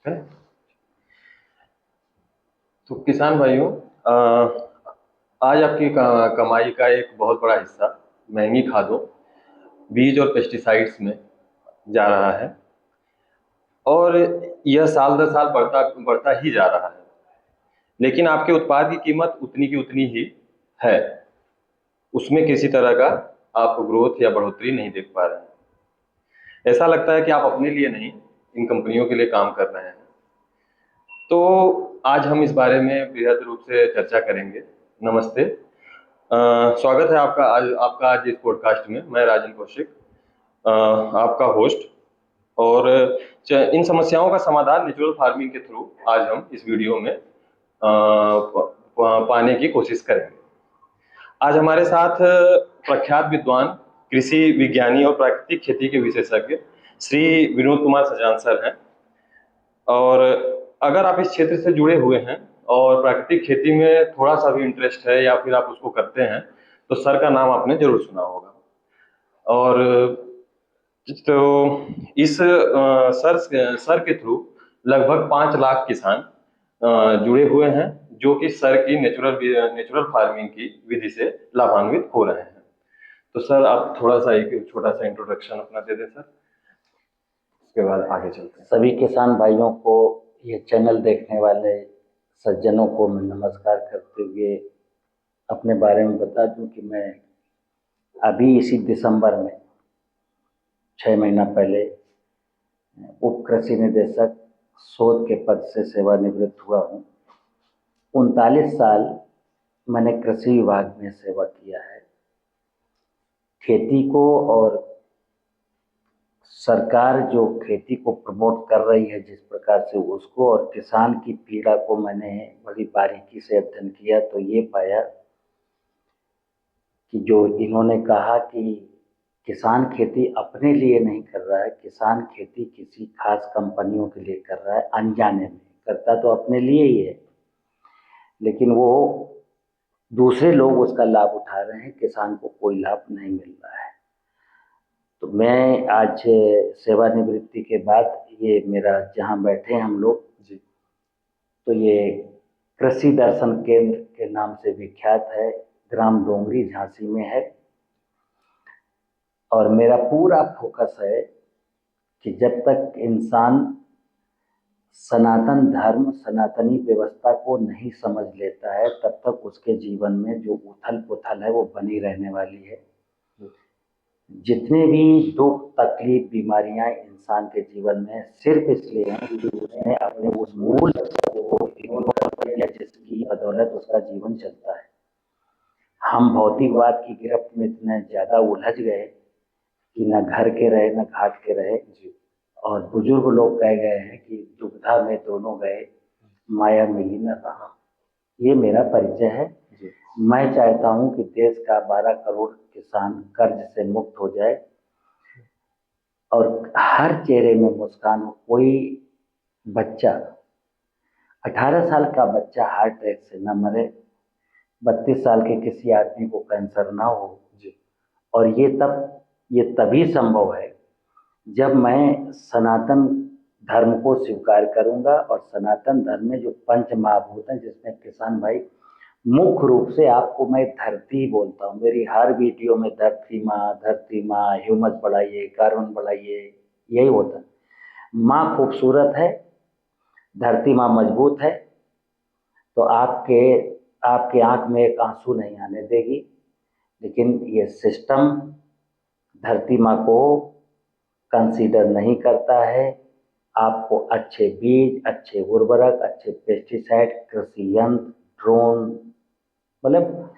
है। तो किसान भाइयों, आज आपकी कमाई का एक बहुत बड़ा हिस्सा महंगी खादों, बीज और पेस्टिसाइड्स में जा रहा है, और यह साल दर साल बढ़ता बढ़ता ही जा रहा है। लेकिन आपके उत्पाद की कीमत उतनी की उतनी ही है, उसमें किसी तरह का आप ग्रोथ या बढ़ोतरी नहीं देख पा रहे हैं। ऐसा लगता है कि आप अपने लिए नहीं, इन कंपनियों के लिए काम कर रहे हैं। तो आज हम इस बारे में बृहद रूप से चर्चा करेंगे। नमस्ते, स्वागत है आपका आज इस पॉडकास्ट में। मैं राजन कौशिक, आपका होस्ट। और इन समस्याओं का समाधान नेचुरल फार्मिंग के थ्रू आज हम इस वीडियो में पाने की कोशिश करेंगे। आज हमारे साथ प्रख्यात विद्वान, कृषि विज्ञानी और प्राकृतिक खेती के विशेषज्ञ श्री विनोद कुमार सजान सर हैं। और अगर आप इस क्षेत्र से जुड़े हुए हैं और प्राकृतिक खेती में थोड़ा सा भी इंटरेस्ट है या फिर आप उसको करते हैं, तो सर का नाम आपने जरूर सुना होगा। और तो इस सर के थ्रू लगभग 5 लाख किसान जुड़े हुए हैं, जो कि सर की नेचुरल फार्मिंग की विधि से लाभान्वित हो रहे हैं। तो सर, आप थोड़ा सा एक छोटा सा इंट्रोडक्शन अपना दे दें सर, उसके बाद आगे चलते हैं। सभी किसान भाइयों को, ये चैनल देखने वाले सज्जनों को मैं नमस्कार करते हुए अपने बारे में बता दूं कि मैं अभी इसी दिसंबर में 6 महीना पहले उप कृषि निदेशक शोध के पद से सेवानिवृत्त हुआ हूँ। 39 साल मैंने कृषि विभाग में सेवा किया है। खेती को, और सरकार जो खेती को प्रमोट कर रही है जिस प्रकार से, उसको और किसान की पीड़ा को मैंने बड़ी बारीकी से अध्ययन किया, तो ये पाया कि जो इन्होंने कहा कि किसान खेती अपने लिए नहीं कर रहा है, किसान खेती किसी खास कंपनियों के लिए कर रहा है। अनजाने में करता तो अपने लिए ही है, लेकिन वो दूसरे लोग उसका लाभ उठा रहे हैं, किसान को कोई लाभ नहीं मिल रहा है। तो मैं आज सेवानिवृत्ति के बाद, ये मेरा जहाँ बैठे हैं हम लोग जी, तो ये कृषि दर्शन केंद्र के नाम से विख्यात है, ग्राम डोंगरी झांसी में है। और मेरा पूरा फोकस है कि जब तक इंसान सनातन धर्म, सनातनी व्यवस्था को नहीं समझ लेता है, तब तक उसके जीवन में जो उथल पुथल है वो बनी रहने वाली है। जितने भी दुख, तकलीफ, बीमारियां इंसान के जीवन में सिर्फ इसलिए हैं कि उसने अपने उस मूल को इग्नोर कर दिया, जिसकी बदौलत उसका जीवन चलता है। हम भौतिकवाद की गिरफ्त में इतने ज्यादा उलझ गए कि न घर के रहे न घाट के रहे। और बुजुर्ग लोग कह गए हैं कि दुविधा में दोनों गए, माया मिली न रहा। ये मेरा परिचय है। मैं चाहता हूं कि देश का 12 करोड़ किसान कर्ज से मुक्त हो जाए और हर चेहरे में मुस्कान हो। कोई बच्चा, 18 साल का बच्चा हार्ट अटैक से न मरे, 32 साल के किसी आदमी को कैंसर ना हो। और ये तभी संभव है जब मैं सनातन धर्म को स्वीकार करूंगा। और सनातन धर्म में जो पंच महाभूत हैं, जिसमें किसान भाई मुख्य रूप से, आपको मैं धरती बोलता हूँ, मेरी हर वीडियो में धरती माँ, ह्यूमस बढ़ाइए, कार्बन बढ़ाइए, यही होता है। माँ खूबसूरत है, धरती माँ मजबूत है, तो आपके आंख में एक आंसू नहीं आने देगी। लेकिन ये सिस्टम धरती माँ को कंसीडर नहीं करता है। आपको अच्छे बीज, अच्छे उर्वरक, अच्छे पेस्टिसाइड, कृषि यंत्र, ड्रोन, मतलब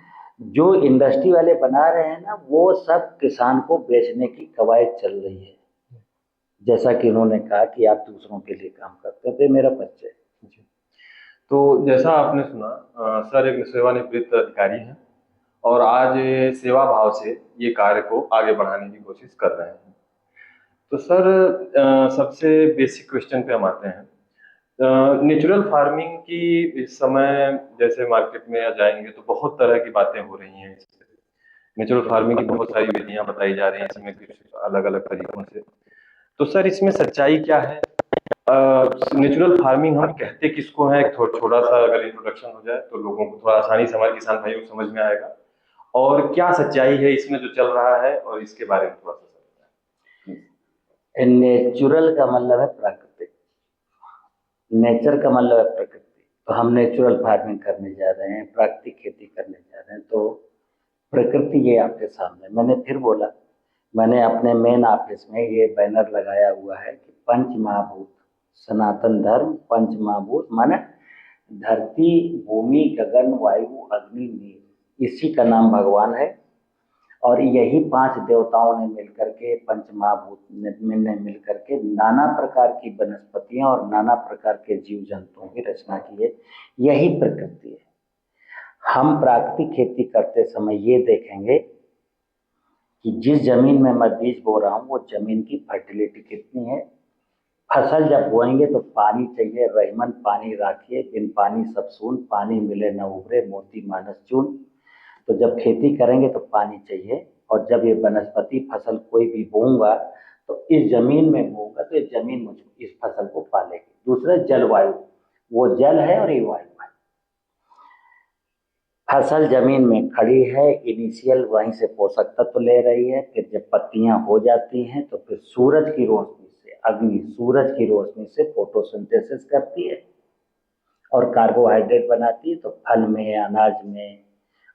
जो इंडस्ट्री वाले बना रहे हैं ना, वो सब किसान को बेचने की कवायद चल रही है। जैसा कि उन्होंने कहा कि आप दूसरों के लिए काम करते थे, मेरा परिचय। तो जैसा आपने सुना, सर एक सेवानिवृत्त अधिकारी हैं और आज ये सेवा भाव से ये कार्य को आगे बढ़ाने की कोशिश कर रहे हैं। तो सर, सबसे बेसिक क्वेश्चन पे हम आते हैं। नेचुरल फार्मिंग की इस समय जैसे मार्केट में जाएंगे तो बहुत तरह की बातें हो रही हैं। नेचुरल फार्मिंग की बहुत सारी विधियां बताई जा रही हैं इसमें, कुछ अलग अलग तरीकों से। तो सर, इसमें सच्चाई क्या है? नेचुरल फार्मिंग हम कहते किसको है, एक छोटा सा अगर इंट्रोडक्शन हो जाए तो लोगों को थोड़ा आसानी से, हमारे किसान भाइयों को समझ में आएगा, और क्या सच्चाई है इसमें जो चल रहा है, और इसके बारे में थोड़ा सा समझना नेचुरल का मतलब है प्राकृतिक, नेचर का मतलब है प्रकृति। तो हम नेचुरल फार्मिंग करने जा रहे हैं, प्राकृतिक खेती करने जा रहे हैं, तो प्रकृति ये आपके सामने। मैंने फिर बोला, मैंने अपने मेन ऑफिस में ये बैनर लगाया हुआ है कि पंच महाभूत सनातन धर्म, पंच महाभूत माने धरती, भूमि, गगन, वायु, अग्नि, नीर, इसी का नाम भगवान है। और यही 5 देवताओं ने मिलकर के, पंच महाभूत ने मिलकर के नाना प्रकार की वनस्पतियां और नाना प्रकार के जीव जंतुओं की रचना की है। यही प्रकृति है। हम प्राकृतिक खेती करते समय ये देखेंगे कि जिस जमीन में मैं बीज बो रहा हूँ वो जमीन की फर्टिलिटी कितनी है। फसल जब बोएंगे तो पानी चाहिए, रहीमन पानी राखिए, बिन पानी सब सून, पानी मिले न उभरे मोती मानस चून। तो जब खेती करेंगे तो पानी चाहिए, और जब ये वनस्पति फसल कोई भी बोऊंगा तो इस जमीन में बोऊंगा तो ये जमीन मुझको इस फसल को पालेगी। दूसरा जलवायु, वो जल है और ये वायु है। फसल जमीन में खड़ी है, इनिशियल वहीं से पोषक तत्व ले रही है, फिर जब पत्तियां हो जाती हैं तो फिर सूरज की रोशनी से, अग्नि सूरज की रोशनी से फोटोसिंथेसिस करती है और कार्बोहाइड्रेट बनाती है, तो फल में, अनाज में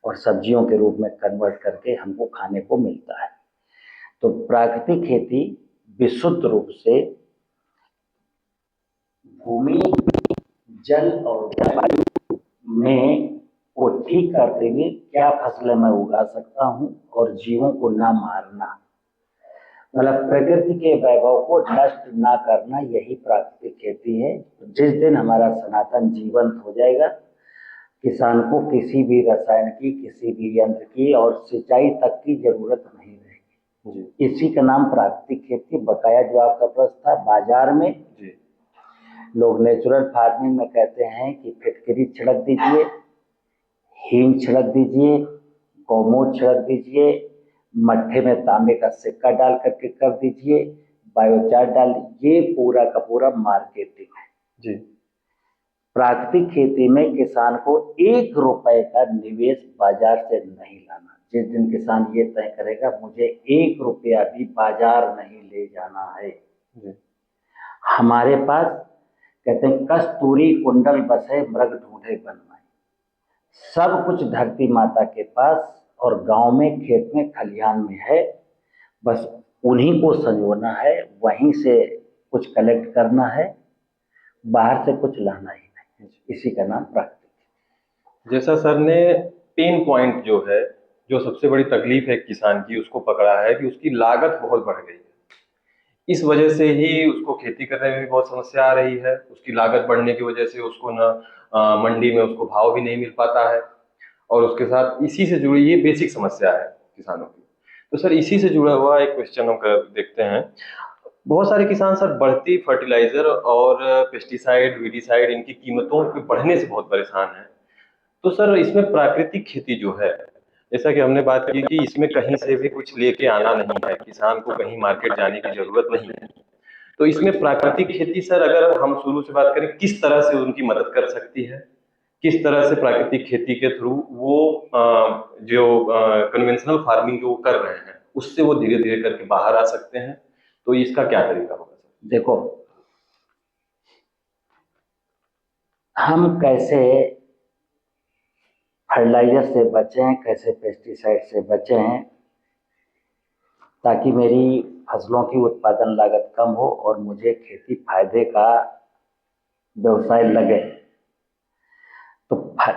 और सब्जियों के रूप में कन्वर्ट करके हमको खाने को मिलता है। तो प्राकृतिक खेती विशुद्ध रूप से भूमि, जल और वायु में को ठीक करते हुए क्या फसलें मैं उगा सकता हूँ और जीवों को ना मारना, मतलब प्रकृति के वैभव को नष्ट ना करना, यही प्राकृतिक खेती है। जिस दिन हमारा सनातन जीवंत हो जाएगा, किसान को किसी भी रसायन की, किसी भी यंत्र की और सिंचाई तक की जरूरत नहीं रहेगी। इसी का नाम प्राकृतिक खेती। बकाया जो आपका प्रश्न था, बाजार में लोग नेचुरल फार्मिंग में कहते हैं कि फिटकरी छिड़क दीजिए, हींग छिड़क दीजिए, गौमूत्र छिड़क दीजिए, मट्ठे में तांबे का सिक्का डाल करके कर दीजिए, बायोचार डाल दीजिए। ये पूरा का पूरा मार्केटिंग है जी। प्राकृतिक खेती में किसान को 1 रुपए का निवेश बाजार से नहीं लाना। जिस दिन किसान ये तय करेगा मुझे 1 रुपया भी बाजार नहीं ले जाना है जी। हमारे पास कहते हैं कस्तूरी कुंडल बसे मृग ढूंढे वन में, सब कुछ धरती माता के पास और गांव में, खेत में, खलिहान में है। बस उन्हीं को संजोना है, वहीं से कुछ कलेक्ट करना है, बाहर से कुछ लाना ही नहीं। इसी का नाम प्राकृतिक। जैसा सर ने पेन पॉइंट जो है, जो सबसे बड़ी तकलीफ है किसान की, उसको पकड़ा है कि उसकी लागत बहुत बढ़ गई है। इस वजह से ही उसको खेती करने में भी बहुत समस्या आ रही है। उसकी लागत बढ़ने की वजह से उसको न मंडी में उसको भाव भी नहीं मिल पाता है, और उसके साथ इसी से जुड़ी ये बेसिक समस्या है किसानों की। तो सर इसी से जुड़ा हुआ एक क्वेश्चन हम देखते हैं। बहुत सारे किसान सर बढ़ती फर्टिलाइजर और पेस्टिसाइड, वीडिसाइड, इनकी कीमतों के बढ़ने से बहुत परेशान हैं। तो सर इसमें प्राकृतिक खेती जो है, जैसा कि हमने बात की कि इसमें कहीं से भी कुछ लेके आना नहीं है, किसान को कहीं मार्केट जाने की जरूरत नहीं है। तो इसमें प्राकृतिक खेती सर, अगर हम शुरू से बात करें, किस तरह से उनकी मदद कर सकती है? किस तरह से प्राकृतिक खेती के थ्रू वो जो कन्वेंशनल फार्मिंग जो वो कर रहे हैं उससे वो धीरे धीरे करके बाहर आ सकते हैं? तो इसका क्या तरीका होगा सर? देखो, हम कैसे फर्टिलाइजर से बचें, कैसे पेस्टिसाइड से बचें, ताकि मेरी फसलों की उत्पादन लागत कम हो और मुझे खेती फायदे का व्यवसाय लगे। तो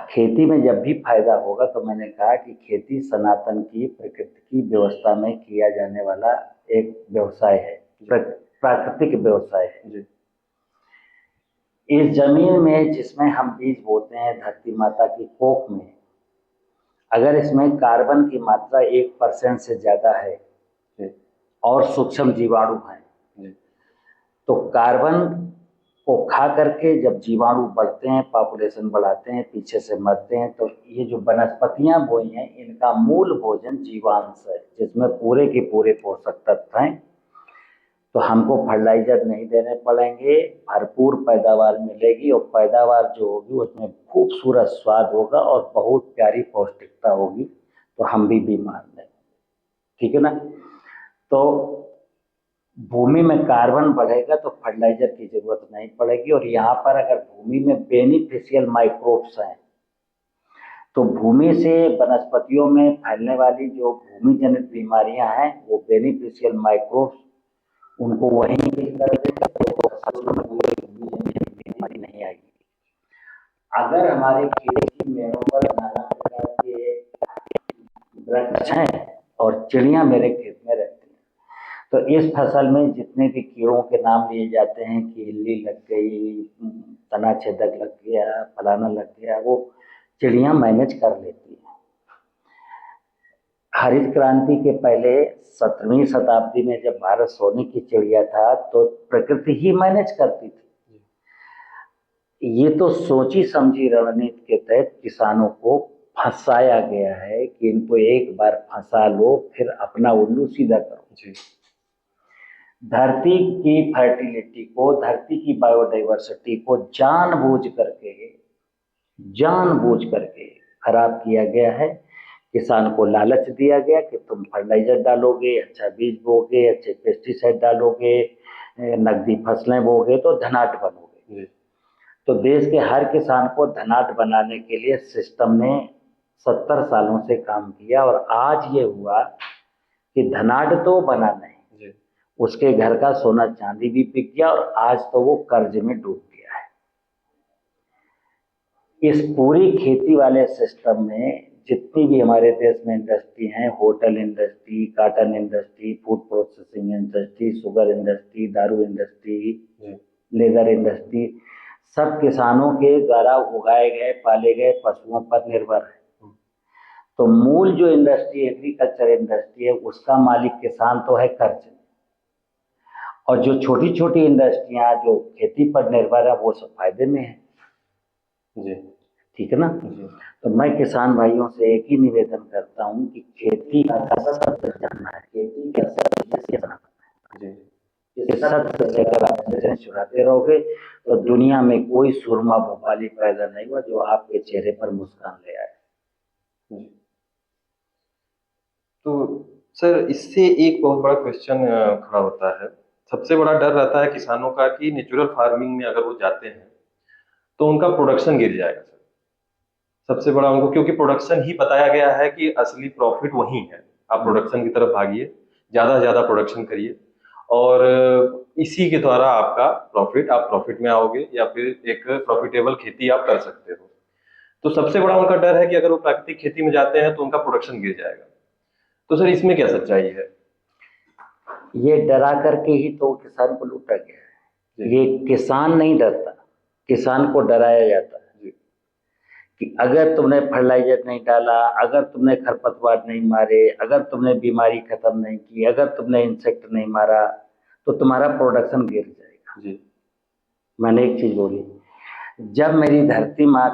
खेती में जब भी फायदा होगा, तो मैंने कहा कि खेती सनातन की, प्रकृति की व्यवस्था में किया जाने वाला एक व्यवसाय है, प्राकृतिक व्यवसाय है जी। इस जमीन में जिसमें हम बीज बोते हैं, धरती माता की कोख में, अगर इसमें कार्बन की मात्रा 1% से ज्यादा है और सूक्ष्म जीवाणु हैं, तो कार्बन को खा करके जब जीवाणु बढ़ते हैं, पॉपुलेशन बढ़ाते हैं, पीछे से मरते हैं, तो ये जो वनस्पतियां बोई हैं, इनका मूल भोजन जीवांश है, जिसमें पूरे के पूरे पोषक तत्व हैं। तो हमको फर्टिलाइजर नहीं देने पड़ेंगे, भरपूर पैदावार मिलेगी और पैदावार जो होगी उसमें खूबसूरत स्वाद होगा और बहुत प्यारी पौष्टिकता होगी, तो हम भी बीमार नहीं, ठीक है ना। तो भूमि में कार्बन बढ़ेगा तो फर्टिलाइजर की जरूरत नहीं पड़ेगी। और यहाँ पर अगर भूमि में बेनिफिशियल माइक्रोब्स हैं तो भूमि से वनस्पतियों में फैलने वाली जो भूमि जनित बीमारियां हैं वो बेनिफिशियल माइक्रोब्स उनको वहीं कर देगा, तो फसलों में कोई बीमारी नहीं आएगी। अगर हमारे खेत की मेड़ों पर नाना प्रकार के वृक्ष हैं और चिड़िया मेरे खेत में रहती हैं, तो इस फसल में जितने भी कीड़ों के नाम लिए जाते हैं कि इल्ली लग गई, तना छेदक लग गया, फलाना लग गया, वो चिड़िया मैनेज कर लेती है। हरित क्रांति के पहले 17वीं शताब्दी में जब भारत सोने की चिड़िया था तो प्रकृति ही मैनेज करती थी। ये तो सोची समझी रणनीति के तहत किसानों को फंसाया गया है कि इनको एक बार फंसा लो फिर अपना उल्लू सीधा करो। जी। धरती की फर्टिलिटी को, धरती की बायोडाइवर्सिटी को जानबूझ करके खराब किया गया है। किसान को लालच दिया गया कि तुम फर्टिलाइजर डालोगे, अच्छा बीज बोगे, अच्छे पेस्टिसाइड डालोगे, नकदी फसलें बोगे तो धनाढ्य बनोगे। तो देश के हर किसान को धनाढ्य बनाने के लिए सिस्टम ने 70 सालों से काम किया और आज ये हुआ कि धनाढ्य तो बना नहीं, उसके घर का सोना चांदी भी बिक गया और आज तो वो कर्ज में डूब गया है। इस पूरी खेती वाले सिस्टम में जितनी भी हमारे देश में इंडस्ट्री हैं, hotel industry, cotton industry, food processing industry, sugar industry, दारू इंडस्ट्री, लेदर इंडस्ट्री, सब किसानों के द्वारा उगाए गए पाले गए पशुओं पर निर्भर है। तो मूल जो इंडस्ट्री एग्रीकल्चर इंडस्ट्री है उसका मालिक किसान तो है कर्ज में, और जो छोटी छोटी इंडस्ट्रियां जो खेती पर निर्भर है वो सब फायदे में है। जी, ठीक है ना। तो मैं किसान भाइयों से एक ही निवेदन करता हूं कि खेती का सत्य जानना है, खेती का सत्य बनाना है। इस सत्य से अगर आप चुराते रहोगे तो दुनिया में कोई सुरमा भोपाली पैदा नहीं हुआ जो आपके चेहरे पर मुस्कान ले आए। तो सर इससे एक बहुत बड़ा क्वेश्चन खड़ा होता है, सबसे बड़ा डर रहता है किसानों का कि नेचुरल फार्मिंग में अगर वो जाते हैं तो उनका प्रोडक्शन गिर जाएगा सर। सबसे बड़ा उनको, क्योंकि प्रोडक्शन ही बताया गया है कि असली प्रॉफिट वही है, आप प्रोडक्शन की तरफ भागिए, ज्यादा से ज्यादा प्रोडक्शन करिए और इसी के द्वारा आपका प्रॉफिट, आप प्रॉफिट में आओगे या फिर एक प्रॉफिटेबल खेती आप कर सकते हो। तो सबसे बड़ा उनका डर है कि अगर वो प्राकृतिक खेती में जाते हैं तो उनका प्रोडक्शन गिर जाएगा। तो सर इसमें क्या सच्चाई है? ये डरा करके ही तो किसान को लूटा गया है। ये किसान नहीं डरता, किसान को डराया जाता है कि अगर तुमने फर्टिलाइजर नहीं डाला, अगर तुमने खरपतवार नहीं मारे, अगर तुमने बीमारी खत्म नहीं की, अगर तुमने इंसेक्ट नहीं मारा तो तुम्हारा प्रोडक्शन गिर जाएगा। जी। मैंने एक चीज बोली, जब मेरी धरती माँ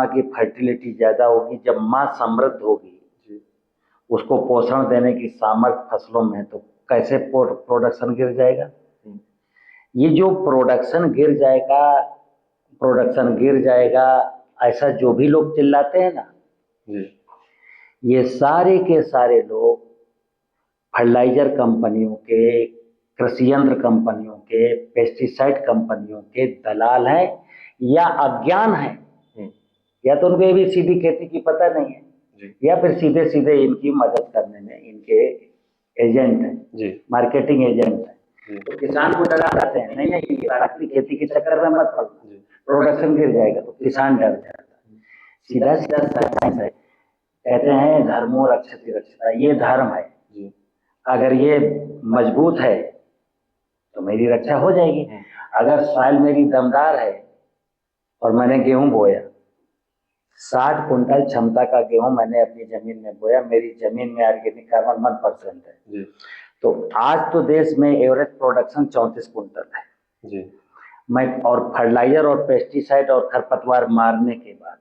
की फर्टिलिटी ज्यादा होगी, जब माँ समृद्ध होगी, उसको पोषण देने की सामर्थ्य फसलों में, तो कैसे प्रोडक्शन गिर जाएगा? ये जो प्रोडक्शन गिर जाएगा ऐसा जो भी लोग चिल्लाते हैं ना, ये सारे के सारे लोग फर्टिलाइजर कंपनियों के, कृषि यंत्र कंपनियों के, पेस्टिसाइड कंपनियों के दलाल हैं या अज्ञान है, या तो उनको भी सीधी खेती की पता नहीं है या फिर सीधे सीधे इनकी मदद करने में इनके एजेंट हैं, मार्केटिंग एजेंट हैं। तो किसान को डरा जाते हैं, नहीं प्राकृतिक खेती के चक्कर में मत पड़ो, प्रोडक्शन गिर जाएगा, तो किसान डर जाता है। सीधा सीधा साइंस है, कहते हैं धर्मो रक्षति रक्षिता, ये धर्म है, अगर ये मजबूत है तो मेरी रक्षा हो जाएगी। अगर सॉइल मेरी दमदार है और मैंने गेहूं बोया, 60 कुंटल क्षमता का गेहूं मैंने अपनी जमीन में बोया, मेरी जमीन में ऑर्गेनिक कार्बन 1% है, तो आज तो देश में एवरेज प्रोडक्शन 34 कुंटल है जी। मैं और फर्टिलाइजर और पेस्टिसाइड और खरपतवार मारने के बाद,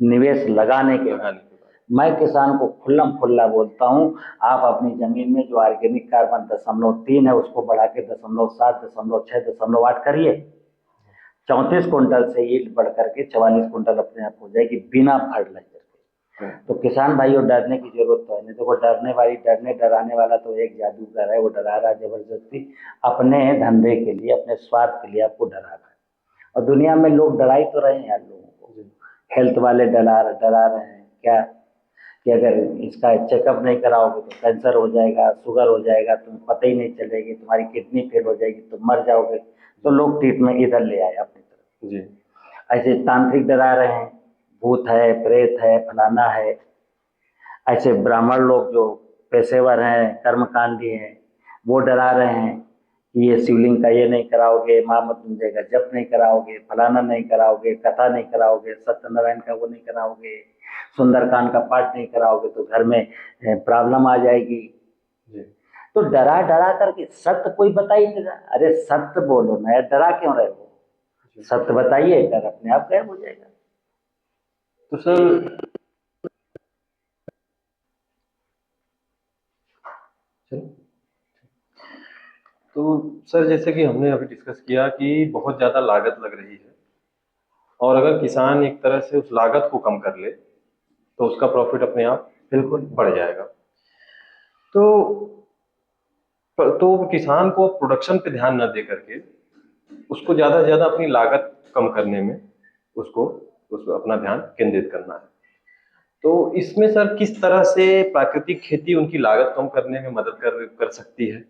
निवेश लगाने के बाद मैं किसान को खुल्लम खुल्ला बोलता हूँ, आप अपनी जमीन में जो ऑर्गेनिक कार्बन 0.3 है उसको बढ़ा के 0.7, 0.6, 0.8 करिए। 34 कुंटल से ईल्ड बढ़ करके 44 कुंटल अपने आप हो जाएगी बिना फर्टिलाइजर के। तो किसान भाइयों डरने की जरूरत तो है नहीं। देखो डरने डराने वाला तो एक जादूगर है, वो डरा रहा है जबरदस्ती अपने धंधे के लिए, अपने स्वार्थ के लिए आपको डरा रहा है। और दुनिया में लोग डरा ही तो रहे हैं यार लोगों को। हेल्थ वाले डरा रहे हैं क्या कि अगर इसका चेकअप नहीं कराओगे तो कैंसर हो जाएगा, शुगर हो जाएगा, तुम्हें पता ही नहीं चलेगी, तुम्हारी किडनी फेल हो जाएगी, तुम मर जाओगे। तो लोग ट्रीटमेंट इधर ले आए अपनी तरफ। जी। ऐसे तांत्रिक डरा रहे हैं, भूत है, प्रेत है, फलाना है। ऐसे ब्राह्मण लोग जो पेशेवर हैं, कर्मकांडी हैं, वो डरा रहे हैं कि ये शिवलिंग का ये नहीं कराओगे, माँ मृत्युंजय का जप नहीं कराओगे, फलाना नहीं कराओगे, कथा नहीं कराओगे, सत्यनारायण का वो नहीं कराओगे, सुंदरकांड का पाठ नहीं कराओगे तो घर में प्रॉब्लम आ जाएगी। तो डरा डरा करके सत्य कोई बता ही नहीं रहा। अरे सत्य बोलो ना यार, डरा क्यों रहे हो? सत्य बताइए, डर अपने आप गायब हो जाएगा। तो सर जैसे कि हमने अभी डिस्कस किया कि बहुत ज़्यादा लागत लग रही है, और अगर किसान एक तरह से उस लागत को कम कर ले तो उसका प्रॉफिट अपने आप बिल्कुल बढ़ जाएगा। तो किसान को प्रोडक्शन पे ध्यान न दे करके उसको ज़्यादा से ज़्यादा अपनी लागत कम करने में उसको अपना ध्यान केंद्रित करना है। तो इसमें सर किस तरह से प्राकृतिक खेती उनकी लागत कम करने में मदद कर सकती है?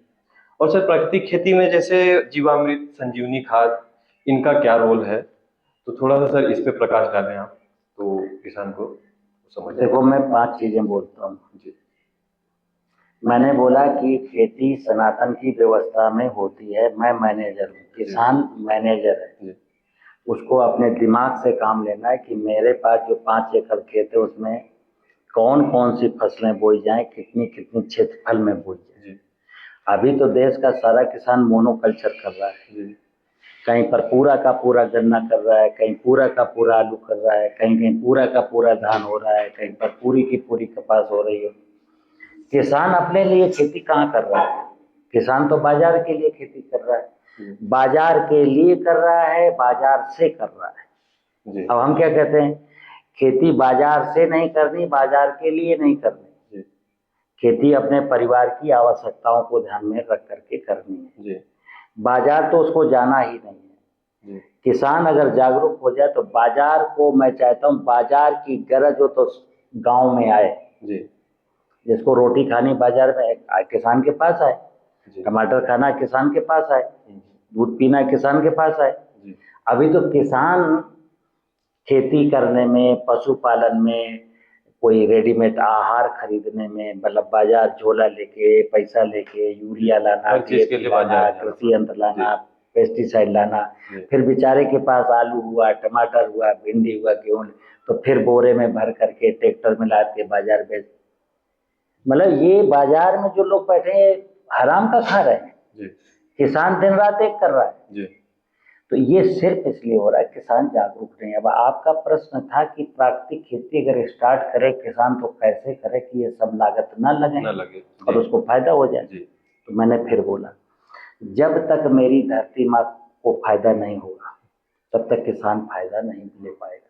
और सर प्राकृतिक खेती में जैसे जीवामृत, संजीवनी खाद, इनका क्या रोल है? तो थोड़ा सा सर इस पे प्रकाश डालें आप, तो किसान को समझ। देखो मैं 5 चीजें बोलता हूँ जी। मैंने बोला कि खेती सनातन की व्यवस्था में होती है। मैं मैनेजर हूँ, किसान मैनेजर है। उसको अपने दिमाग से काम लेना है कि मेरे पास जो 5 एकड़ खेत है उसमें कौन कौन सी फसलें बोई जाएं, कितनी कितनी क्षेत्रफल में बोई जाए। अभी तो देश का सारा किसान मोनोकल्चर कर रहा है। कहीं पर पूरा का पूरा गन्ना कर रहा है, कहीं पूरा का पूरा आलू कर रहा है, कहीं कहीं पूरा का पूरा धान हो रहा है, कहीं पर पूरी की पूरी कपास हो रही है। किसान अपने लिए खेती कहाँ कर रहा है? किसान तो बाजार के लिए खेती कर रहा है। बाजार के लिए कर रहा है, बाजार से कर रहा है। अब हम क्या कहते हैं, खेती बाजार से नहीं करनी, बाजार के लिए नहीं करनी। खेती अपने परिवार की आवश्यकताओं को ध्यान में रख करके करनी है। बाजार तो उसको जाना ही नहीं है। किसान अगर जागरूक हो जाए तो बाजार को, मैं चाहता हूँ बाजार की गरज हो तो गांव में आए। जिसको रोटी खानी बाजार में किसान के पास आए, टमाटर खाना किसान के पास आए, दूध पीना किसान के पास आए। अभी तो किसान खेती करने में, पशुपालन में, कोई रेडीमेड आहार खरीदने में, मतलब बाजार झोला लेके, पैसा लेके, यूरिया लाना, कृषि यंत्र लाना, पेस्टिसाइड लाना, फिर बेचारे के पास आलू हुआ, टमाटर हुआ, भिंडी हुआ, गेहूं, तो फिर बोरे में भर करके ट्रैक्टर में लाद के बाजार बेच। मतलब ये बाजार में जो लोग बैठे हैं हराम का खा रहे हैं। किसान दिन रात एक कर रहा है। तो ये सिर्फ इसलिए हो रहा है किसान जागरूक नहीं है। अब आपका प्रश्न था कि प्राकृतिक खेती अगर स्टार्ट करे किसान तो कैसे करे कि ये सब लागत ना लगे और उसको फायदा हो जाए। तो मैंने फिर बोला, जब तक मेरी धरती माँ को फायदा नहीं होगा तब तक किसान फायदा नहीं ले पाएगा।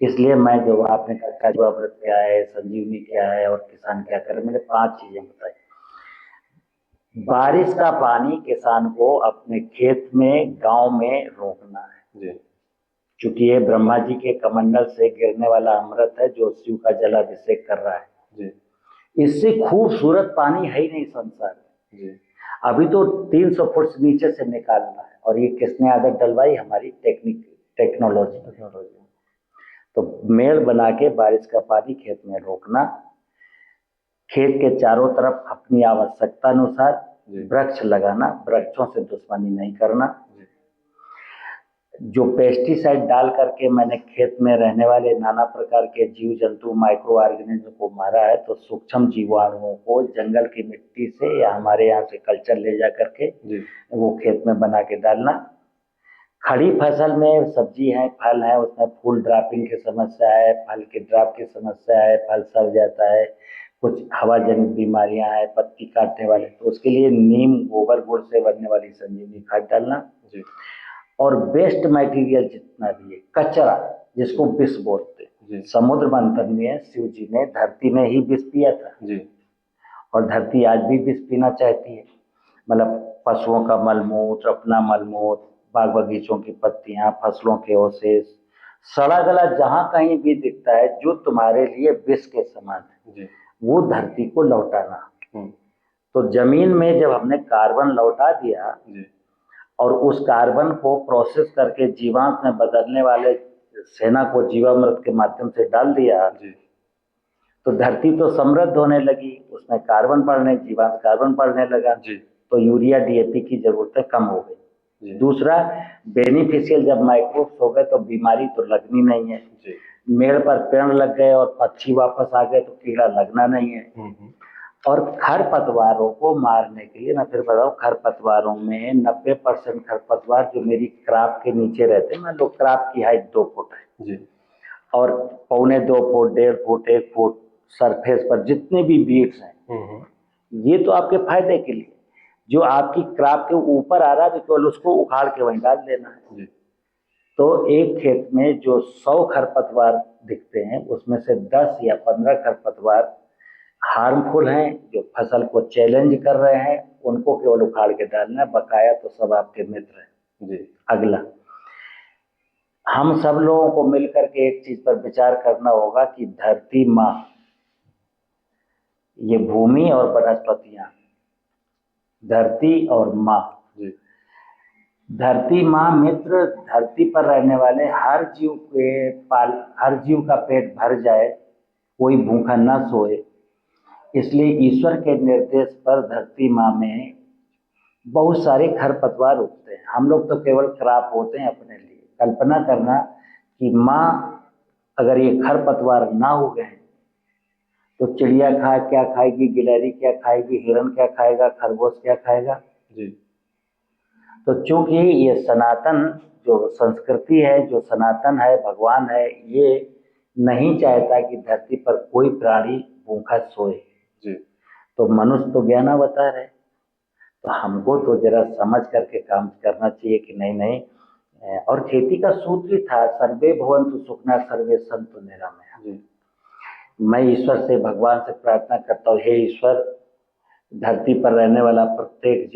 इसलिए मैं जो आपने कहा जीवामृत क्या है, संजीवनी क्या है और किसान क्या करे, मैंने 5 चीजें बताई। बारिश का पानी किसान को अपने खेत में, गांव में रोकना है। क्योंकि ये ब्रह्मा जी के कमंडल से गिरने वाला अमृत है जो शिव का जलाभिषेक कर रहा है। इससे खूबसूरत पानी है ही नहीं संसार में। अभी तो 300 फुट नीचे से निकालना है, और ये किसने आदत डलवाई? हमारी टेक्नोलॉजी। तो मेड़ बना के बारिश का पानी खेत में रोकना, खेत के चारों तरफ अपनी आवश्यकता अनुसार वृक्ष लगाना, वृक्षों से दुश्मनी नहीं करना। जो पेस्टिसाइड डाल करके मैंने खेत में रहने वाले नाना प्रकार के जीव जंतु, माइक्रो ऑर्गेनिज्म को मारा है, तो सूक्ष्म जीवाणुओं को जंगल की मिट्टी से या हमारे यहाँ से कल्चर ले जा करके वो खेत में बना के डालना। खड़ी फसल में सब्जी है, फल है, उसमें फूल ड्रापिंग की समस्या है, फल के ड्राप की समस्या है, फल सड़ जाता है, कुछ हवा जनित बीमारियां हैं, पत्ती काटने वाले, तो उसके लिए नीम गोबर गुड़ से बनने वाली संजीवनी खाद डालना जी और वेस्ट मटेरियल जितना भी है, कचरा जिसको विष बोलते हैं, समुद्र मंथन में शिव जी ने धरती में ही विष पिया था जी और धरती आज भी विष पीना चाहती है। मतलब पशुओं का मलमूत्र, अपना मलमूत्र, बाग बगीचों की पत्तियां, फसलों के अवशेष, सड़ा गला जहां कहीं भी दिखता है जो तुम्हारे लिए विष के समान है जी वो धरती को लौटाना। तो जमीन में जब हमने कार्बन लौटा दिया जी और उस कार्बन को प्रोसेस करके जीवांश में बदलने वाले सेना को जीवामृत के माध्यम से डाल दिया जी तो धरती तो समृद्ध होने लगी, उसमें कार्बन बढ़ने, जीवांश कार्बन बढ़ने लगा जी तो यूरिया डीएपी की जरूरतें कम हो गई। दूसरा, बेनिफिशियल जब माइक्रोब्स हो गए तो बीमारी तो लगनी नहीं है जी मेड़ पर पेड़ लग गए और पक्षी वापस आ गए तो कीड़ा लगना नहीं है। और खरपतवारों को मारने के लिए मैं फिर बताऊं, खरपतवारों में 90% खरपतवार जो मेरी क्रॉप के नीचे रहते हैं, मान लो क्रॉप की हाइट 2 फुट है जी और 1.25 फुट, 1.5 फुट, 1 फुट सरफेस पर जितने भी बीट्स हैं ये तो आपके फायदे के लिए, जो आपकी क्रॉप के ऊपर आ रहा है केवल उसको उखाड़ के वहीं डाल देना है। तो एक खेत में जो 100 खरपतवार दिखते हैं उसमें से 10 या 15 खरपतवार हार्मफुल हैं जो फसल को चैलेंज कर रहे हैं, उनको केवल उखाड़ के डालना है, बकाया तो सब आपके मित्र हैं जी। अगला, हम सब लोगों को मिलकर के एक चीज पर विचार करना होगा कि धरती माँ, ये भूमि और वनस्पतियां, धरती और माँ, धरती माँ मित्र, धरती पर रहने वाले हर जीव का पेट भर जाए, कोई भूखा न सोए, इसलिए ईश्वर के निर्देश पर धरती माँ में बहुत सारे खरपतवार उगते हैं। हम लोग तो केवल क्रॉप होते हैं अपने लिए। कल्पना करना कि माँ अगर ये खरपतवार ना उगे तो चिड़िया क्या खाएगी, गिलहरी क्या खाएगी, हिरन क्या खाएगा, खरगोश क्या खाएगा जी। तो चूंकि ये सनातन जो संस्कृति है, जो सनातन है, भगवान है, ये नहीं चाहता कि धरती पर कोई प्राणी भूखा सोए जी। तो मनुष्य तो ज्ञानावतार है, तो हमको तो जरा समझ करके काम करना चाहिए कि नहीं। और खेती का सूत्र ही था, सर्वे भवन्तु सुखिनः सर्वे सन्तु निरामयाः। मैं ईश्वर से, भगवान से प्रार्थना करता हूँ, हे ईश्वर, धरती पर रहने वाला प्रत्येक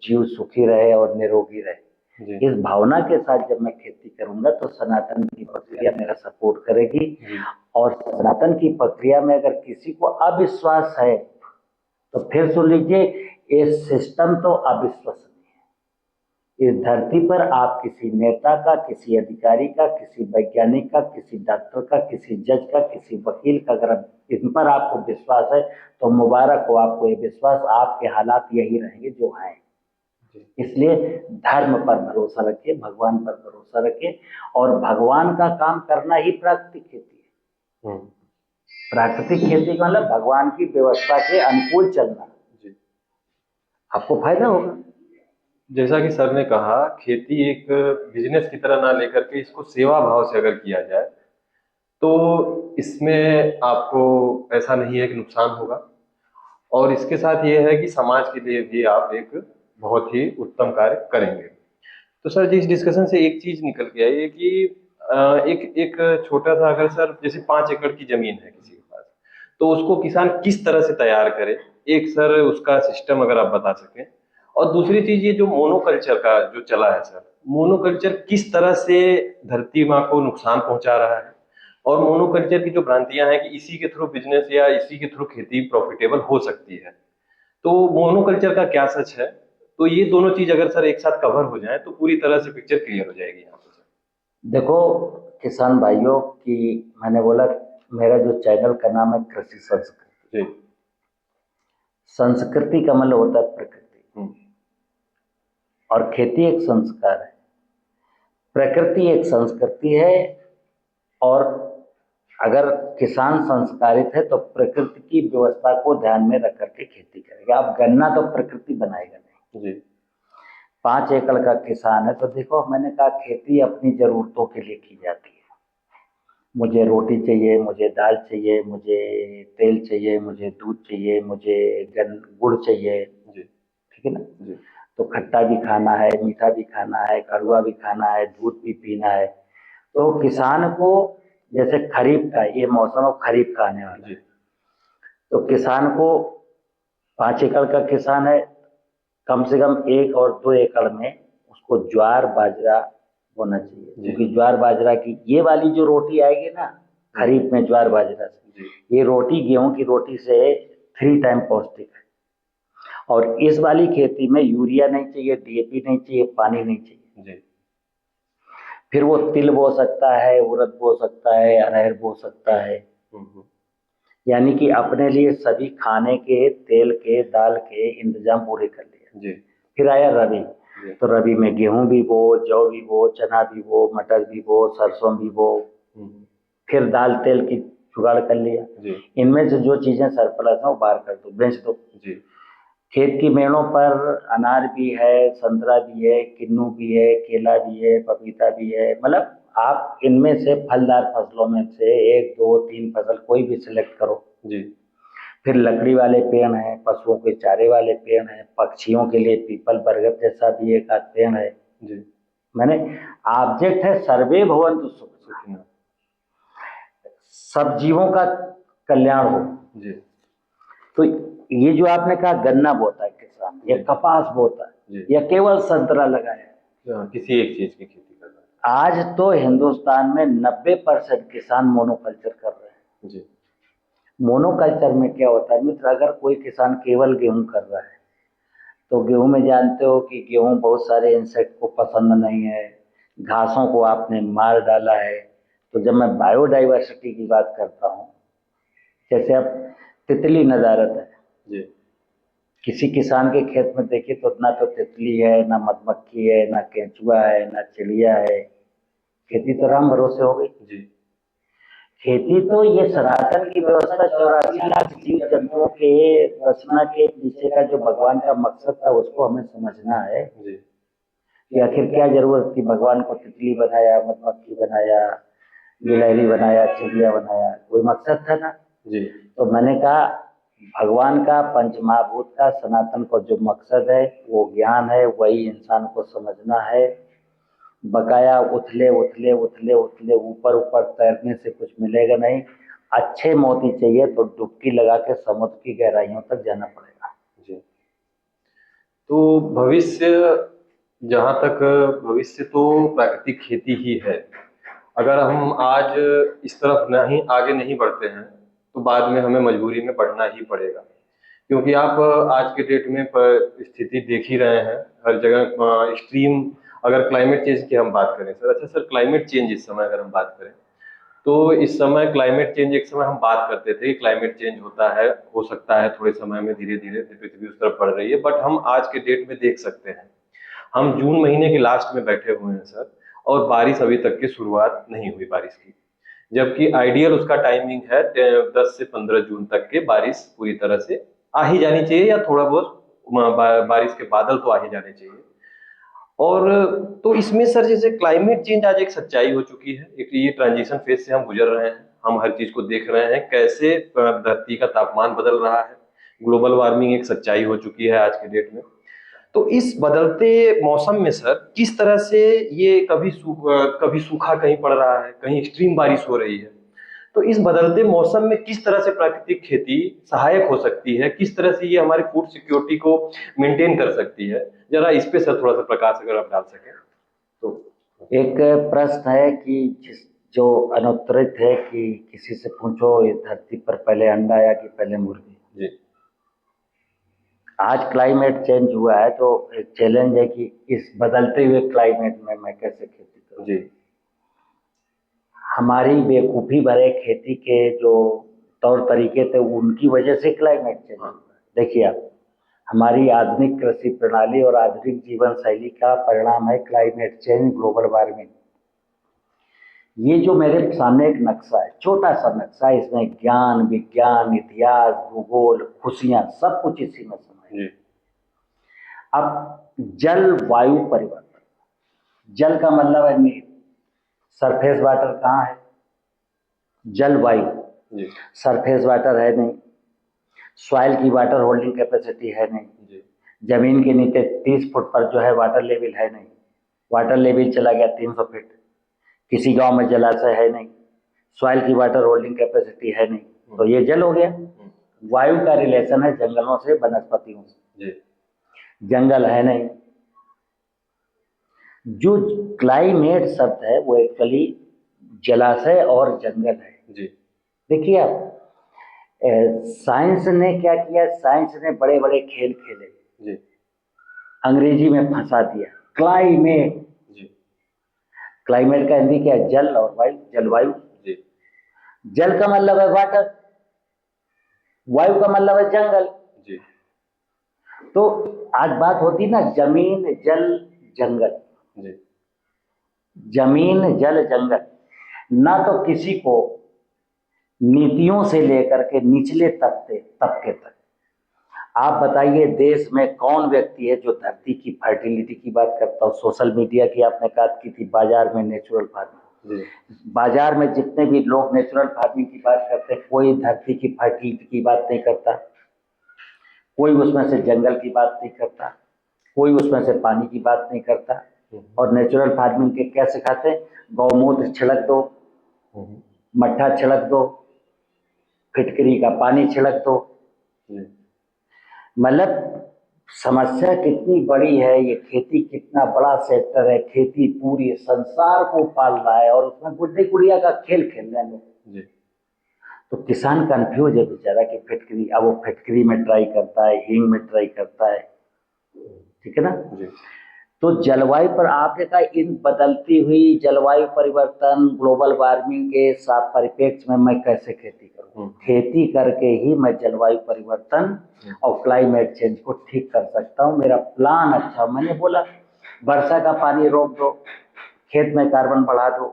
जीव सुखी रहे और निरोगी रहे। इस भावना के साथ जब मैं खेती करूंगा तो सनातन की प्रक्रिया मेरा सपोर्ट करेगी। और सनातन की प्रक्रिया में अगर किसी को अविश्वास है तो फिर सुन लीजिए, ये सिस्टम तो अविश्वसनीय है। इस धरती पर आप किसी नेता का, किसी अधिकारी का, किसी वैज्ञानिक का, किसी डॉक्टर का, किसी जज का, किसी वकील का अगर इन पर आपको विश्वास है तो मुबारक हो आपको, ये विश्वास, आपके हालात यही रहेंगे जो हैं। इसलिए धर्म पर भरोसा रखिए, भगवान पर भरोसा रखिए, और भगवान का काम करना ही प्राकृतिक खेती है। प्राकृतिक खेती का मतलब भगवान की व्यवस्था के अनुकूल चलना, आपको फायदा होगा। जैसा कि सर ने कहा, खेती एक बिजनेस की तरह ना लेकर के इसको सेवा भाव से अगर किया जाए तो इसमें आपको ऐसा नहीं है कि नुकसान होगा, और इसके साथ ये है कि समाज के लिए भी आप एक बहुत ही उत्तम कार्य करेंगे। तो सर जी, इस डिस्कशन से एक चीज निकल के आई है कि एक छोटा सा, अगर सर जैसे 5 एकड़ की जमीन है किसी के पास, तो उसको किसान किस तरह से तैयार करे, एक सर उसका सिस्टम अगर आप बता सकें। और दूसरी चीज, ये जो मोनोकल्चर का जो चला है सर, मोनोकल्चर किस तरह से धरती माँ को नुकसान पहुंचा रहा है, और मोनोकल्चर की जो भ्रांतियां हैं कि इसी के थ्रू बिजनेस या इसी के थ्रू खेती प्रॉफिटेबल हो सकती है, तो मोनोकल्चर का क्या सच है। तो ये दोनों चीज अगर सर एक साथ कवर हो जाए तो पूरी तरह से पिक्चर क्लियर हो जाएगी यहाँ पे सर। देखो किसान भाइयों की, मैंने बोला मेरा जो चैनल का नाम है कृषि संस्कृति। संस्कृति का मतलब होता है प्रकृति, और खेती एक संस्कार है। प्रकृति एक संस्कृति है, और अगर किसान संस्कारित है तो प्रकृति की व्यवस्था को ध्यान में रख करके खेती करेगा। अब गन्ना तो प्रकृति बनाएगा नहीं जी। 5 एकड़ का किसान है, तो देखो मैंने कहा खेती अपनी ज़रूरतों के लिए की जाती है। मुझे रोटी चाहिए, मुझे दाल चाहिए, मुझे तेल चाहिए, मुझे दूध चाहिए, मुझे गुड़ चाहिए, जी ठीक है ना। जी तो खट्टा भी खाना है, मीठा भी खाना है, कड़वा भी खाना है, दूध भी पीना है। तो किसान को, जैसे खरीफ का ये मौसम अब खरीफ का आने वाला है, जी तो किसान को 5 एकड़ का किसान है, कम से कम 1 और 2 एकड़ में उसको ज्वार बाजरा बोना चाहिए, जी क्योंकि ज्वार बाजरा की ये वाली जो रोटी आएगी ना खरीफ में ज्वार बाजरा से, जी ये रोटी गेहूं की रोटी से 3 टाइम पौष्टिक है। और इस वाली खेती में यूरिया नहीं चाहिए, डीएपी नहीं चाहिए, पानी नहीं चाहिए। जी फिर वो तिल बो सकता है, उड़द बो सकता है, अरहर बो सकता है, हम्म, यानी कि अपने लिए सभी खाने के, तेल के, दाल के इंतजाम पूरे कर लिए। जी फिर आया रबी, जी तो रबी में गेहूं भी बो, जौ भी बो, चना भी बो, मटर भी बो, सरसों भी बो, हम्म, फिर दाल तेल की जुगाड़ कर लिया। जी इनमें से जो चीजें सरप्लस है वो बाहर कर दो, बेच दो। जी खेत की मेड़ों पर अनार भी है, संतरा भी है, किन्नू भी है, केला भी है, पपीता भी है, मतलब आप इनमें से फलदार फसलों में से 1 2 3 फसल कोई भी सिलेक्ट करो। जी फिर लकड़ी वाले पेड़ हैं, पशुओं के चारे वाले पेड़ हैं, पक्षियों के लिए पीपल बरगद जैसा भी एक आध पेड़ है। जी मैंने ऑब्जेक्ट है सर्वे भवन्तु सुखिनः, सुखिना सब जीवों का कल्याण हो। जी तो ये जो आपने कहा गन्ना बोता है किसान, या जी कपास बोता है, जी या केवल संतरा लगाया है, किसी एक चीज की खेती कर रहा आज तो हिंदुस्तान में 90% किसान मोनोकल्चर कर रहे हैं। है। जी मोनोकल्चर में क्या होता है मित्र, अगर कोई किसान केवल गेहूं कर रहा है, तो गेहूं में जानते हो कि गेहूं बहुत सारे इंसेक्ट को पसंद नहीं है, घासों को आपने मार डाला है। तो जब मैं बायोडाइवर्सिटी की बात करता हूँ, जैसे अब तितली नदारत है, जी किसी किसान के खेत में देखिए तो ना तो तितली है, ना मधुमक्खी है, ना केंचुआ है, ना चिड़िया है, खेती तो राम भरोसे हो गई। जी खेती तो ये सनातन की व्यवस्था 84 लाख जीव जंतुओं के रचना के पीछे का जो भगवान का मकसद था उसको हमें समझना है जी कि आखिर क्या जरूरत थी, भगवान को तितली बनाया, मधुमक्खी बनाया, गिलहरी बनाया, चिड़िया बनाया, कोई मकसद था ना। जी तो मैंने कहा भगवान का पंचमहाभूत का सनातन को जो मकसद है वो ज्ञान है, वही इंसान को समझना है। बकाया उथले उथले उथले उथले ऊपर ऊपर तैरने से कुछ मिलेगा नहीं। अच्छे मोती चाहिए तो डुबकी लगा के समुद्र की गहराइयों तक जाना पड़ेगा। जी तो भविष्य, जहाँ तक भविष्य तो प्राकृतिक खेती ही है। अगर हम आज इस तरफ नहीं आगे नहीं बढ़ते हैं तो बाद में हमें मजबूरी में बढ़ना ही पड़ेगा, क्योंकि आप आज के डेट में स्थिति देख ही रहे हैं हर जगह एक्सट्रीम। अगर क्लाइमेट चेंज की हम बात करें सर, अच्छा सर, क्लाइमेट चेंज इस समय अगर हम बात करें तो इस समय क्लाइमेट चेंज, एक समय हम बात करते थे कि क्लाइमेट चेंज होता है, हो सकता है थोड़े समय में धीरे धीरे पृथ्वी उस तरफ बढ़ रही है, बट हम आज के डेट में देख सकते हैं हम जून महीने के लास्ट में बैठे हुए हैं सर, और बारिश अभी तक की शुरुआत नहीं हुई बारिश की, जबकि आइडियल उसका टाइमिंग है 10 से 15 जून तक के बारिश पूरी तरह से आ ही जानी चाहिए, या थोड़ा बहुत बारिश के बादल तो आ ही जाने चाहिए। और तो इसमें सर जैसे क्लाइमेट चेंज आज एक सच्चाई हो चुकी है, एक ये ट्रांजिशन फेज से हम गुजर रहे हैं, हम हर चीज को देख रहे हैं कैसे धरती का तापमान बदल रहा है, ग्लोबल वार्मिंग एक सच्चाई हो चुकी है आज के डेट में। तो इस बदलते मौसम में सर किस तरह से ये कभी सूखा कहीं पड़ रहा है, कहीं एक्सट्रीम बारिश हो रही है, तो इस बदलते मौसम में किस तरह से प्राकृतिक खेती सहायक हो सकती है, किस तरह से ये हमारी फूड सिक्योरिटी को मेंटेन कर सकती है, जरा इस पे सर थोड़ा सा प्रकाश अगर आप डाल सकें तो। एक प्रश्न है कि जिस जो अनुत्तरित है कि किसी से पूछो ये धरती पर पहले अंडा आया कि पहले मुर्गी। जी आज क्लाइमेट चेंज हुआ है तो एक चैलेंज है कि इस बदलते हुए क्लाइमेट में मैं कैसे खेती करूं। जी हमारी बेवकूफ़ी भरे खेती के जो तौर तरीके थे उनकी वजह से क्लाइमेट चेंज हुआ है। देखिए आप, हमारी आधुनिक कृषि प्रणाली और आधुनिक जीवन शैली का परिणाम है क्लाइमेट चेंज, ग्लोबल वार्मिंग। ये जो मेरे सामने एक नक्शा है, छोटा सा नक्शा, इसमें ज्ञान, विज्ञान, इतिहास, भूगोल, खुशियां सब कुछ इसी में समाये। जी अब जल वायु परिवर्तन, जल का मतलब है नीर, सरफेस वाटर कहाँ है? जल वायु, सरफेस वाटर है नहीं, सॉइल की वाटर होल्डिंग कैपेसिटी है नहीं, जमीन के नीचे 30 फुट पर जो है वाटर लेवल है नहीं, वाटर लेवल चला गया 300 फीट, किसी गांव में जलाशय है नहीं, सॉइल की वाटर होल्डिंग कैपेसिटी है नहीं, तो ये जल हो गया। वायु का रिलेशन है जंगलों से, वनस्पतियों से, जंगल है नहीं। जो क्लाइमेट शब्द है वो एक्चुअली जलाशय और जंगल है जी। देखिए आप, साइंस ने क्या किया, साइंस ने बड़े बड़े खेल खेले जी, अंग्रेजी में फंसा दिया क्लाइमेट जी। क्लाइमेट का हिंदी क्या है? जल और वायु, जलवायु जी। जल का मतलब है वाटर, वायु का मतलब है जंगल जी। तो आज बात होती ना जमीन जल जंगल जी, जमीन जल जंगल, ना तो किसी को नीतियों से लेकर के निचले तबके तक, आप बताइए देश में कौन व्यक्ति है जो धरती की फर्टिलिटी की बात करता हो? सोशल मीडिया की आपने बात की थी, बाजार में नेचुरल फार्मिंग, बाजार में जितने भी लोग नेचुरल फार्मिंग की बात करते हैं, कोई धरती की फर्टिलिटी की बात नहीं करता, कोई उसमें से जंगल की बात नहीं करता, कोई उसमें से पानी की बात नहीं करता। और नेचुरल फार्मिंग के क्या सिखाते हैं? गौमूत्र छिड़क दो, मट्ठा छिड़क दो, फिटकरी का पानी छिड़क दो। मतलब समस्या कितनी बड़ी है, ये खेती कितना बड़ा सेक्टर है, खेती पूरी संसार को पाल रहा है और उसमें गुड्डी गुड़िया का खेल खेल रहे हैं लोग। तो किसान कंफ्यूज है बेचारा कि फिटकरी, अब वो फिटकरी में ट्राई करता है, हींग में ट्राई करता है, ठीक है ना जी। तो जलवायु पर आपने कहा, इन बदलती हुई जलवायु परिवर्तन, ग्लोबल वार्मिंग के साथ परिप्रेक्ष्य में मैं कैसे खेती करूं? खेती करके ही मैं जलवायु परिवर्तन और क्लाइमेट चेंज को ठीक कर सकता हूं। मेरा प्लान अच्छा, मैंने बोला वर्षा का पानी रोक दो, खेत में कार्बन बढ़ा दो,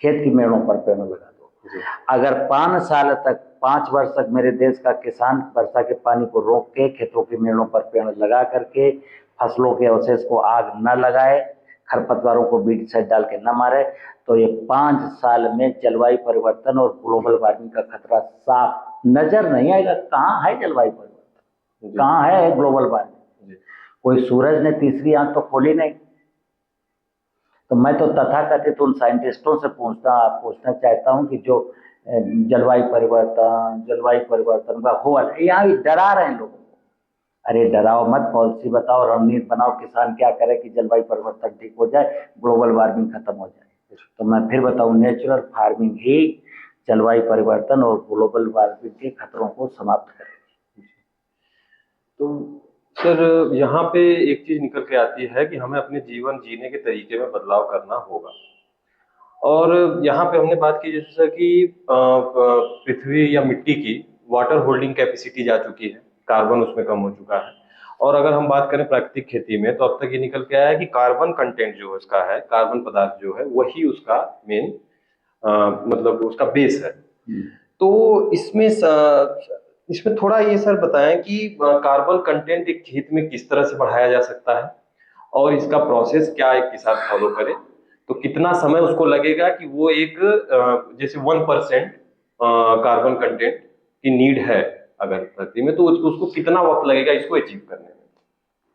खेत की मेड़ों पर पेड़ लगा दो। अगर 5 साल तक, 5 वर्ष तक मेरे देश का किसान वर्षा के पानी को रोक के खेतों की मेड़ों पर पेड़ लगा करके फसलों के अवशेष को आग न लगाए, खरपतवारों को बीज से डाल के न मारे, तो ये 5 साल में जलवायु परिवर्तन और ग्लोबल वार्मिंग का खतरा साफ नजर नहीं आएगा। कहाँ है जलवायु परिवर्तन, कहाँ है ग्लोबल वार्मिंग? कोई सूरज ने तीसरी आंख तो खोली नहीं। तो मैं तो तथाकथित उन साइंटिस्टों से पूछना चाहता हूं कि जो जलवायु परिवर्तन का हो, यहाँ भी डरा रहे हैं लोगों को। अरे डराओ मत, पॉलिसी बताओ, रणनीति बनाओ, किसान क्या करे कि जलवायु परिवर्तन ठीक हो जाए, ग्लोबल वार्मिंग खत्म हो जाए। तो मैं फिर बताऊं, नेचुरल फार्मिंग ही जलवायु परिवर्तन और ग्लोबल वार्मिंग के खतरों को समाप्त करेगी। तो सर यहाँ पे एक चीज निकल के आती है कि हमें अपने जीवन जीने के तरीके में बदलाव करना होगा। और यहाँ पे हमने बात की जैसे कि पृथ्वी या मिट्टी की वाटर होल्डिंग कैपेसिटी जा चुकी है, कार्बन उसमें कम हो चुका है। और अगर हम बात करें प्राकृतिक खेती में, तो अब तक ये निकल के आया है कि कार्बन कंटेंट जो उसका है, कार्बन पदार्थ जो है, वही उसका मेन मतलब उसका बेस है। तो इसमें थोड़ा ये सर बताएं कि कार्बन कंटेंट एक खेत में किस तरह से बढ़ाया जा सकता है और इसका प्रोसेस क्या एक किसान फॉलो करे, तो कितना समय उसको लगेगा कि वो एक जैसे 1% कार्बन कंटेंट की नीड है अगर धरती में, तो उसको कितना वक्त लगेगा इसको अचीव करने में?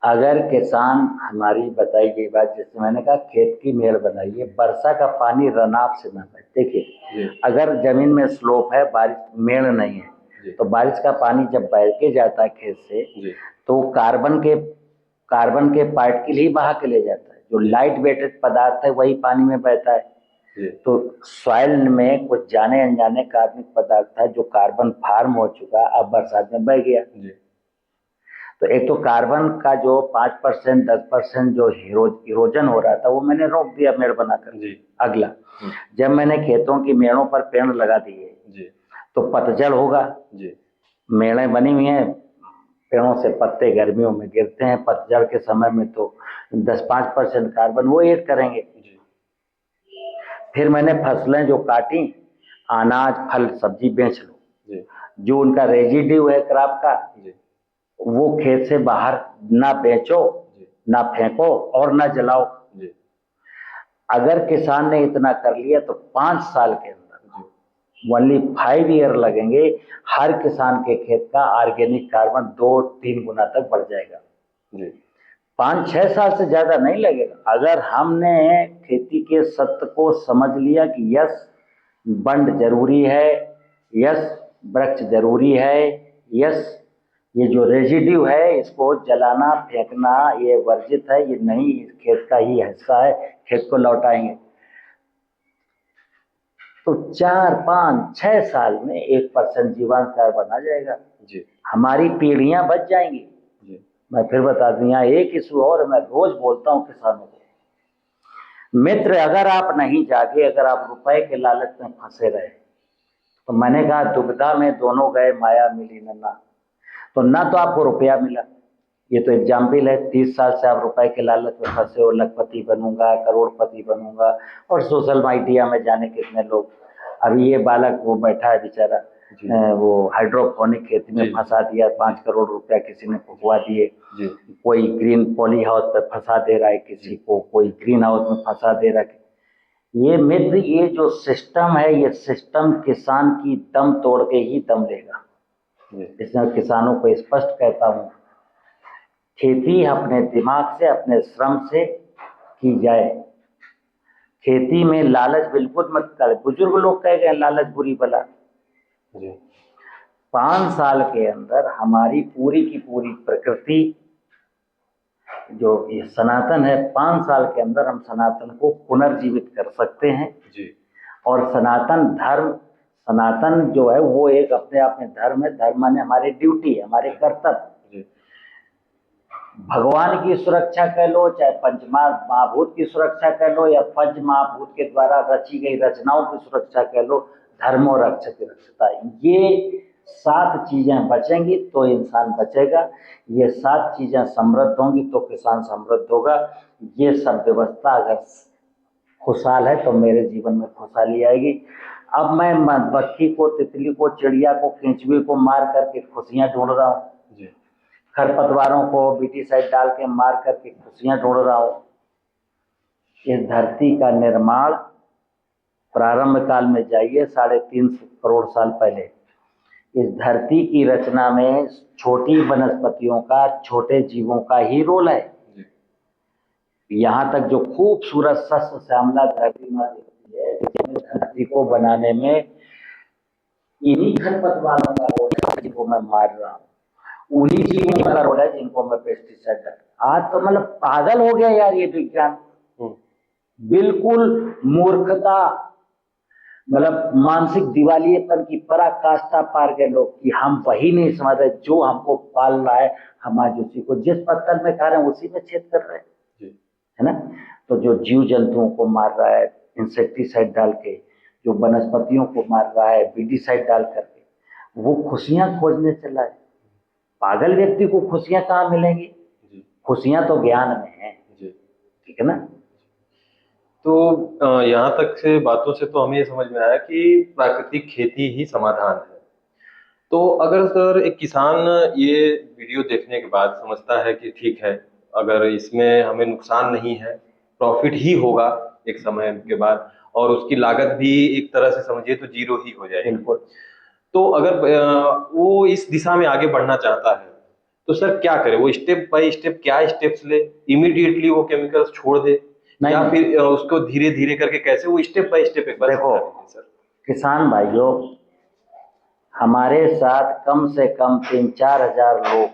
अगर किसान, हमारी बताई गई बात, जैसे मैंने कहा खेत की मेड़ बनाइए, वर्षा का पानी रनाप से ना बहे। देखिए अगर जमीन में स्लोप है, बारिश मेड़ नहीं है, तो बारिश का पानी जब बह के जाता है खेत से, तो कार्बन के पार्टिकल ही बहा के ले जाता है। जो लाइट वेटेड पदार्थ है वही पानी में बहता है। तो सॉइल में कुछ जाने अनजाने कार्बनिक पदार्थ है जो कार्बन फार्म हो चुका, अब बरसात में बह गया। तो एक तो कार्बन का जो 5% 10% जो इरोजन हो रहा था वो मैंने रोक दिया मेड़ बनाकर। अगला, जब मैंने खेतों की मेड़ों पर पेड़ लगा दिए तो पतझड़ होगा, मेड़ें बनी हुई हैं, पेड़ों से पत्ते गर्मियों में गिरते हैं, पतझड़ के समय में तो 10-5% कार्बन वो ऐड करेंगे। फिर मैंने फसलें जो काटी, अनाज फल सब्जी बेच लो, जो उनका रेजिड्यू है क्रॉप का वो खेत से बाहर ना बेचो, ना फेंको और ना जलाओ। जी। अगर किसान ने इतना कर लिया तो 5 साल के अंदर ओनली 5 ईयर लगेंगे, हर किसान के खेत का ऑर्गेनिक कार्बन 2-3 गुना तक बढ़ जाएगा। 5-6 साल से ज्यादा नहीं लगेगा। अगर हमने खेती के सत्य को समझ लिया कि यस बंड जरूरी है, यस वृक्ष जरूरी है, यस ये जो रेजिड्यू है इसको जलाना फेंकना ये वर्जित है, ये नहीं खेत का ही हिस्सा है, खेत को लौटाएंगे, तो 4-5-6 साल में 1% जीवांश कार्बन आ जाएगा जी। हमारी पीढ़ियां बच जाएंगी जी। मैं फिर बता दूं, यहाँ एक इशू और मैं रोज बोलता हूँ किसानों को, मित्र अगर आप नहीं जागे, अगर आप रुपए के लालच में फंसे रहे, तो मैंने कहा दुविधा में दोनों गए माया मिली नन्ना, तो ना तो आपको रुपया मिला, ये तो एग्जाम्पल है, 30 साल से आप रुपए के लालच में फंसे हो, लखपति बनूंगा, करोड़पति बनूंगा, और सोशल मीडिया में जाने कितने लोग। अभी ये बालक वो बैठा है बेचारा, वो हाइड्रोपोनिक खेती में फंसा दिया, 5 करोड़ रुपया किसी ने फुकवा दिए, कोई ग्रीन पॉली हाउस पे फंसा दे रहा है किसी को, कोई ग्रीन हाउस में फंसा दे रहा है। ये मित्र ये जो सिस्टम है, ये सिस्टम किसान की दम तोड़ के ही दम लेगा। इसमें किसानों को स्पष्ट कहता हूं, खेती अपने दिमाग से अपने श्रम से की जाए, खेती में लालच बिल्कुल मत करें। बुजुर्ग लोग कह गए लालच बुरी बला। 5 साल के अंदर हमारी पूरी की पूरी प्रकृति जो ये सनातन है, 5 साल के अंदर हम सनातन को पुनर्जीवित कर सकते हैं जी। और सनातन धर्म, सनातन जो है वो एक अपने आप में धर्म है, धर्म माने हमारी ड्यूटी है, हमारे कर्तव्य। भगवान की सुरक्षा कह लो, चाहे पंचमहाभूत की सुरक्षा कह लो, या पंच महाभूत के द्वारा रची गई रचनाओं की सुरक्षा कह लो, धर्मो रक्षति रक्षता, ये 7 चीजें बचेंगी तो इंसान बचेगा, ये 7 चीजें समृद्ध होंगी तो किसान समृद्ध होगा। ये सब व्यवस्था अगर खुशहाल है तो मेरे जीवन में खुशहाली आएगी। अब मैं मधुमक्खी को, तितली को, चिड़िया को, केंचुए को मार करके खुशियां ढूंढ रहा हूँ, खरपतवारों को बीटीसाइड डाल के मार करके खुशियां ढूंढ रहा हूँ। इस धरती का निर्माण प्रारंभ काल में जाइए 350 करोड़ साल पहले, इस धरती की रचना में छोटी वनस्पतियों का, छोटे जीवों का ही रोल है। यहाँ तक जो खूबसूरत सस्य श्यामला धरती माँ दिखती है, धरती को बनाने में इन्हीं खरपतवारों का रोल है जिनको मैं मार रहा हूँ, उन्हीं चीजों का रोल है जिनको मैं पेस्टिसाइड। आज तो मतलब पागल हो गया यार ये विज्ञान, बिल्कुल मूर्खता, मतलब मानसिक दिवालियेपन की पराकाष्ठा पार गए लोग कि हम वही नहीं समझ रहे जो हमको पाल रहा है, हम आज उसी को जिस पत्तल में खा रहे हैं उसी में छेद कर रहे हैं, है ना। तो जो जीव जंतुओं को मार रहा है इंसेक्टिसाइड डाल के, जो वनस्पतियों को मार रहा है विडिसाइड डाल करके, वो खुशियां खोजने चला है। पागल व्यक्ति को खुशियां कहाँ मिलेंगी? खुशियां तो ज्ञान में है, ठीक है ना। तो यहाँ तक से बातों से तो हमें ये समझ में आया कि प्राकृतिक खेती ही समाधान है। तो अगर सर एक किसान ये वीडियो देखने के बाद समझता है कि ठीक है, अगर इसमें हमें नुकसान नहीं है, प्रॉफिट ही होगा एक समय के बाद, और उसकी लागत भी एक तरह से समझिए तो 0 ही हो जाएगी, तो अगर वो इस दिशा में आगे बढ़ना चाहता है तो सर क्या करे? वो स्टेप बाय स्टेप क्या स्टेप्स ले? इमीडिएटली वो केमिकल्स छोड़ दे या फिर उसको धीरे धीरे करके कैसे वो स्टेप बाय स्टेप? एक बार देखो सर, किसान भाइयों, हमारे साथ कम से कम 3-4 हजार लोग,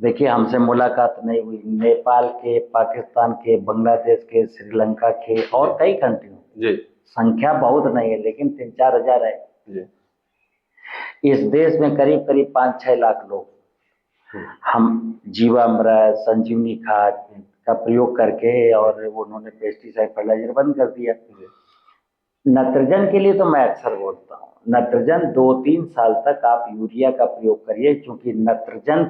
देखिए हमसे मुलाकात नहीं हुई, नेपाल के, पाकिस्तान के, बांग्लादेश के, श्रीलंका के और कई कंट्रियों, संख्या बहुत नहीं है लेकिन 3-4 हजार है जी। इस देश में करीब करीब 5-6 लाख लोग हम जीवामृत, संजीवनी खाद का प्रयोग करके, और उन्होंने पेस्टिसाइड फर्टिलाइजर बंद कर दिया। नाइट्रोजन के लिए तो मैं अक्सर बोलता हूँ, नाइट्रोजन 2-3 साल तक आप यूरिया का प्रयोग करिए, क्योंकि नाइट्रोजन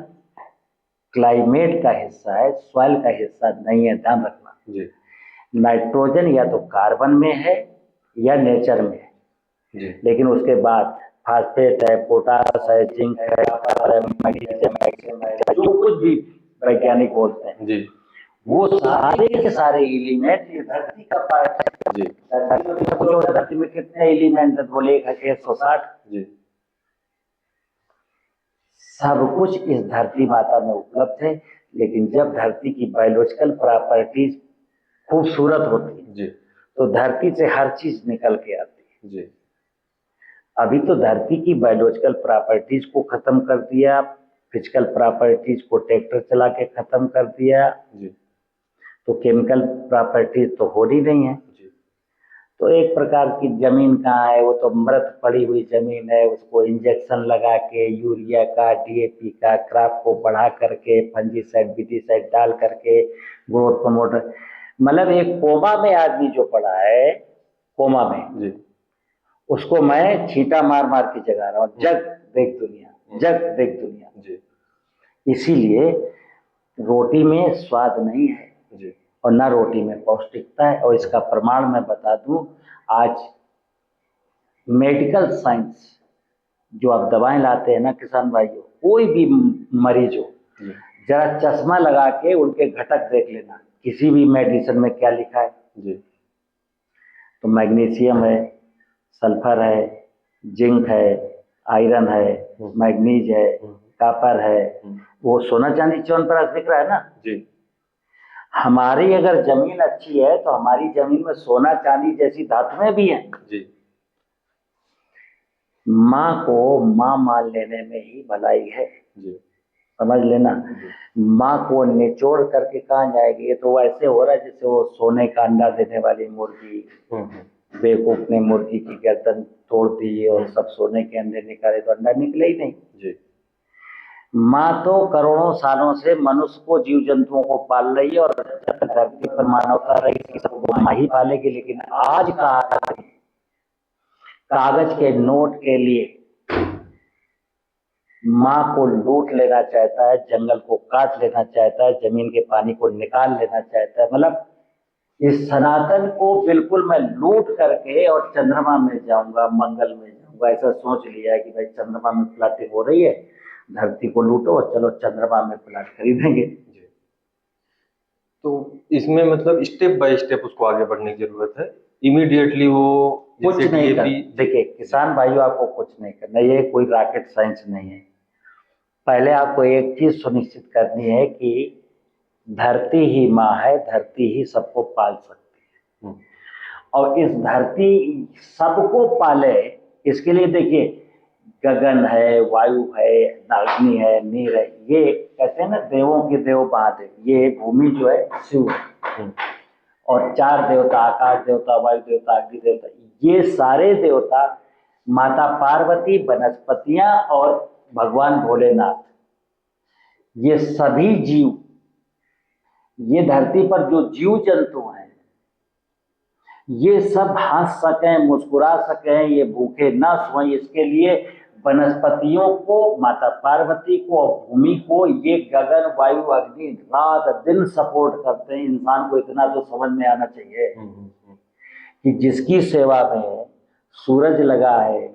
क्लाइमेट का हिस्सा है, सॉइल का हिस्सा नहीं है, ध्यान रखना जी। नाइट्रोजन या तो कार्बन में है या नेचर में है जी। लेकिन उसके बाद फास्फेट है, पोटास है, जिंक है, सल्फर है, मैग्नीशियम है, जो कुछ भी वैज्ञानिक बोलते हैं जी वो सारे के सारे एलिमेंट इस धरती का पार्ट है। जी धरती में कितने एलिमेंट है? बोले 160। जी सब कुछ इस धरती माता में उपलब्ध है, लेकिन जब धरती की बायोलॉजिकल प्रॉपर्टीज खूबसूरत होती है जी तो धरती से हर चीज निकल के आती है। जी अभी तो धरती की बायोलॉजिकल प्रॉपर्टीज को खत्म कर दिया, फिजिकल प्रॉपर्टीज को ट्रैक्टर चला के खत्म कर दिया, जी तो केमिकल प्रॉपर्टीज तो हो ही नहीं है। जी तो एक प्रकार की जमीन कहाँ है? वो तो मृत पड़ी हुई जमीन है, उसको इंजेक्शन लगा के यूरिया का, डीएपी का, क्रॉप को बढ़ा करके, फंजीसाइड विटीसाइड डाल करके ग्रोथ प्रमोटर, मतलब एक कोमा में आदमी जो पड़ा है, कोमा में, जी उसको मैं छींटा मार मार के जगा रहा हूँ, जग देख दुनिया, जग देख दुनिया। जी इसीलिए रोटी में स्वाद नहीं है जी और ना रोटी में पौष्टिकता है। और इसका प्रमाण मैं बता दूं, आज मेडिकल साइंस जो आप दवाएं लाते हैं ना किसान भाइयों, कोई भी मरीज हो, जी जरा चश्मा लगा के उनके घटक देख लेना, किसी भी मेडिसिन में क्या लिखा है। जी तो मैग्नीशियम है, सल्फर है, जिंक है, आयरन है, मैग्नीज है, कॉपर है, वो सोना चांदी च्यवनप्राश बिक रहा है ना। जी हमारी अगर जमीन अच्छी है तो हमारी जमीन में सोना चांदी जैसी धातुएं भी हैं। जी माँ को माँ मान लेने में ही भलाई है, जी समझ लेना। माँ को निचोड़ करके कहाँ जाएगी? ये तो वैसे हो रहा है जैसे वो सोने का अंडा देने वाली मुर्गी, बेवकूफ ने मुर्गी की गर्दन तोड़ दी और सब सोने के अंडे निकाले तो अंडा निकले ही नहीं। जी माँ तो करोड़ों सालों से मनुष्य को, जीव जंतुओं को पाल रही है और धरती पर मानवता रही सबको माँ ही पालेगी। लेकिन आज का कागज के नोट के लिए माँ को लूट लेना चाहता है, जंगल को काट लेना चाहता है, जमीन के पानी को निकाल लेना चाहता है। मतलब इस सनातन को बिल्कुल मैं लूट करके और चंद्रमा में जाऊंगा, मंगल में जाऊंगा, ऐसा सोच लिया है कि भाई चंद्रमा में प्लाटिंग हो रही है, धरती को लूटो और चलो चंद्रमा में प्लाट खरीदेंगे। तो इसमें मतलब स्टेप बाय स्टेप उसको आगे बढ़ने की जरूरत है। इमीडिएटली वो कुछ जैसे नहीं कर, DAP देखिए किसान भाइयों आपको कुछ नहीं करना, ये कोई रॉकेट साइंस नहीं है। पहले आपको एक चीज सुनिश्चित करनी है कि धरती ही माँ है, धरती ही सबको पाल सकती है और इस धरती सबको पाले इसके लिए देखिए गगन है, वायु है, अग्नि है, नीर है, ये कहते हैं ना देवों के देव महादेव, ये भूमि जो है शिव है और चार देवता, आकाश देवता, वायु देवता, अग्नि देवता, ये सारे देवता, माता पार्वती, वनस्पतियां और भगवान भोलेनाथ, ये सभी जीव, ये धरती पर जो जीव जंतु हैं, ये सब हंस सकें, मुस्कुरा सकें, ये भूखे न सोएं, इसके लिए वनस्पतियों को, माता पार्वती को और भूमि को ये गगन, वायु, अग्नि रात दिन सपोर्ट करते हैं। इंसान को इतना तो समझ में आना चाहिए कि जिसकी सेवा में सूरज लगा है,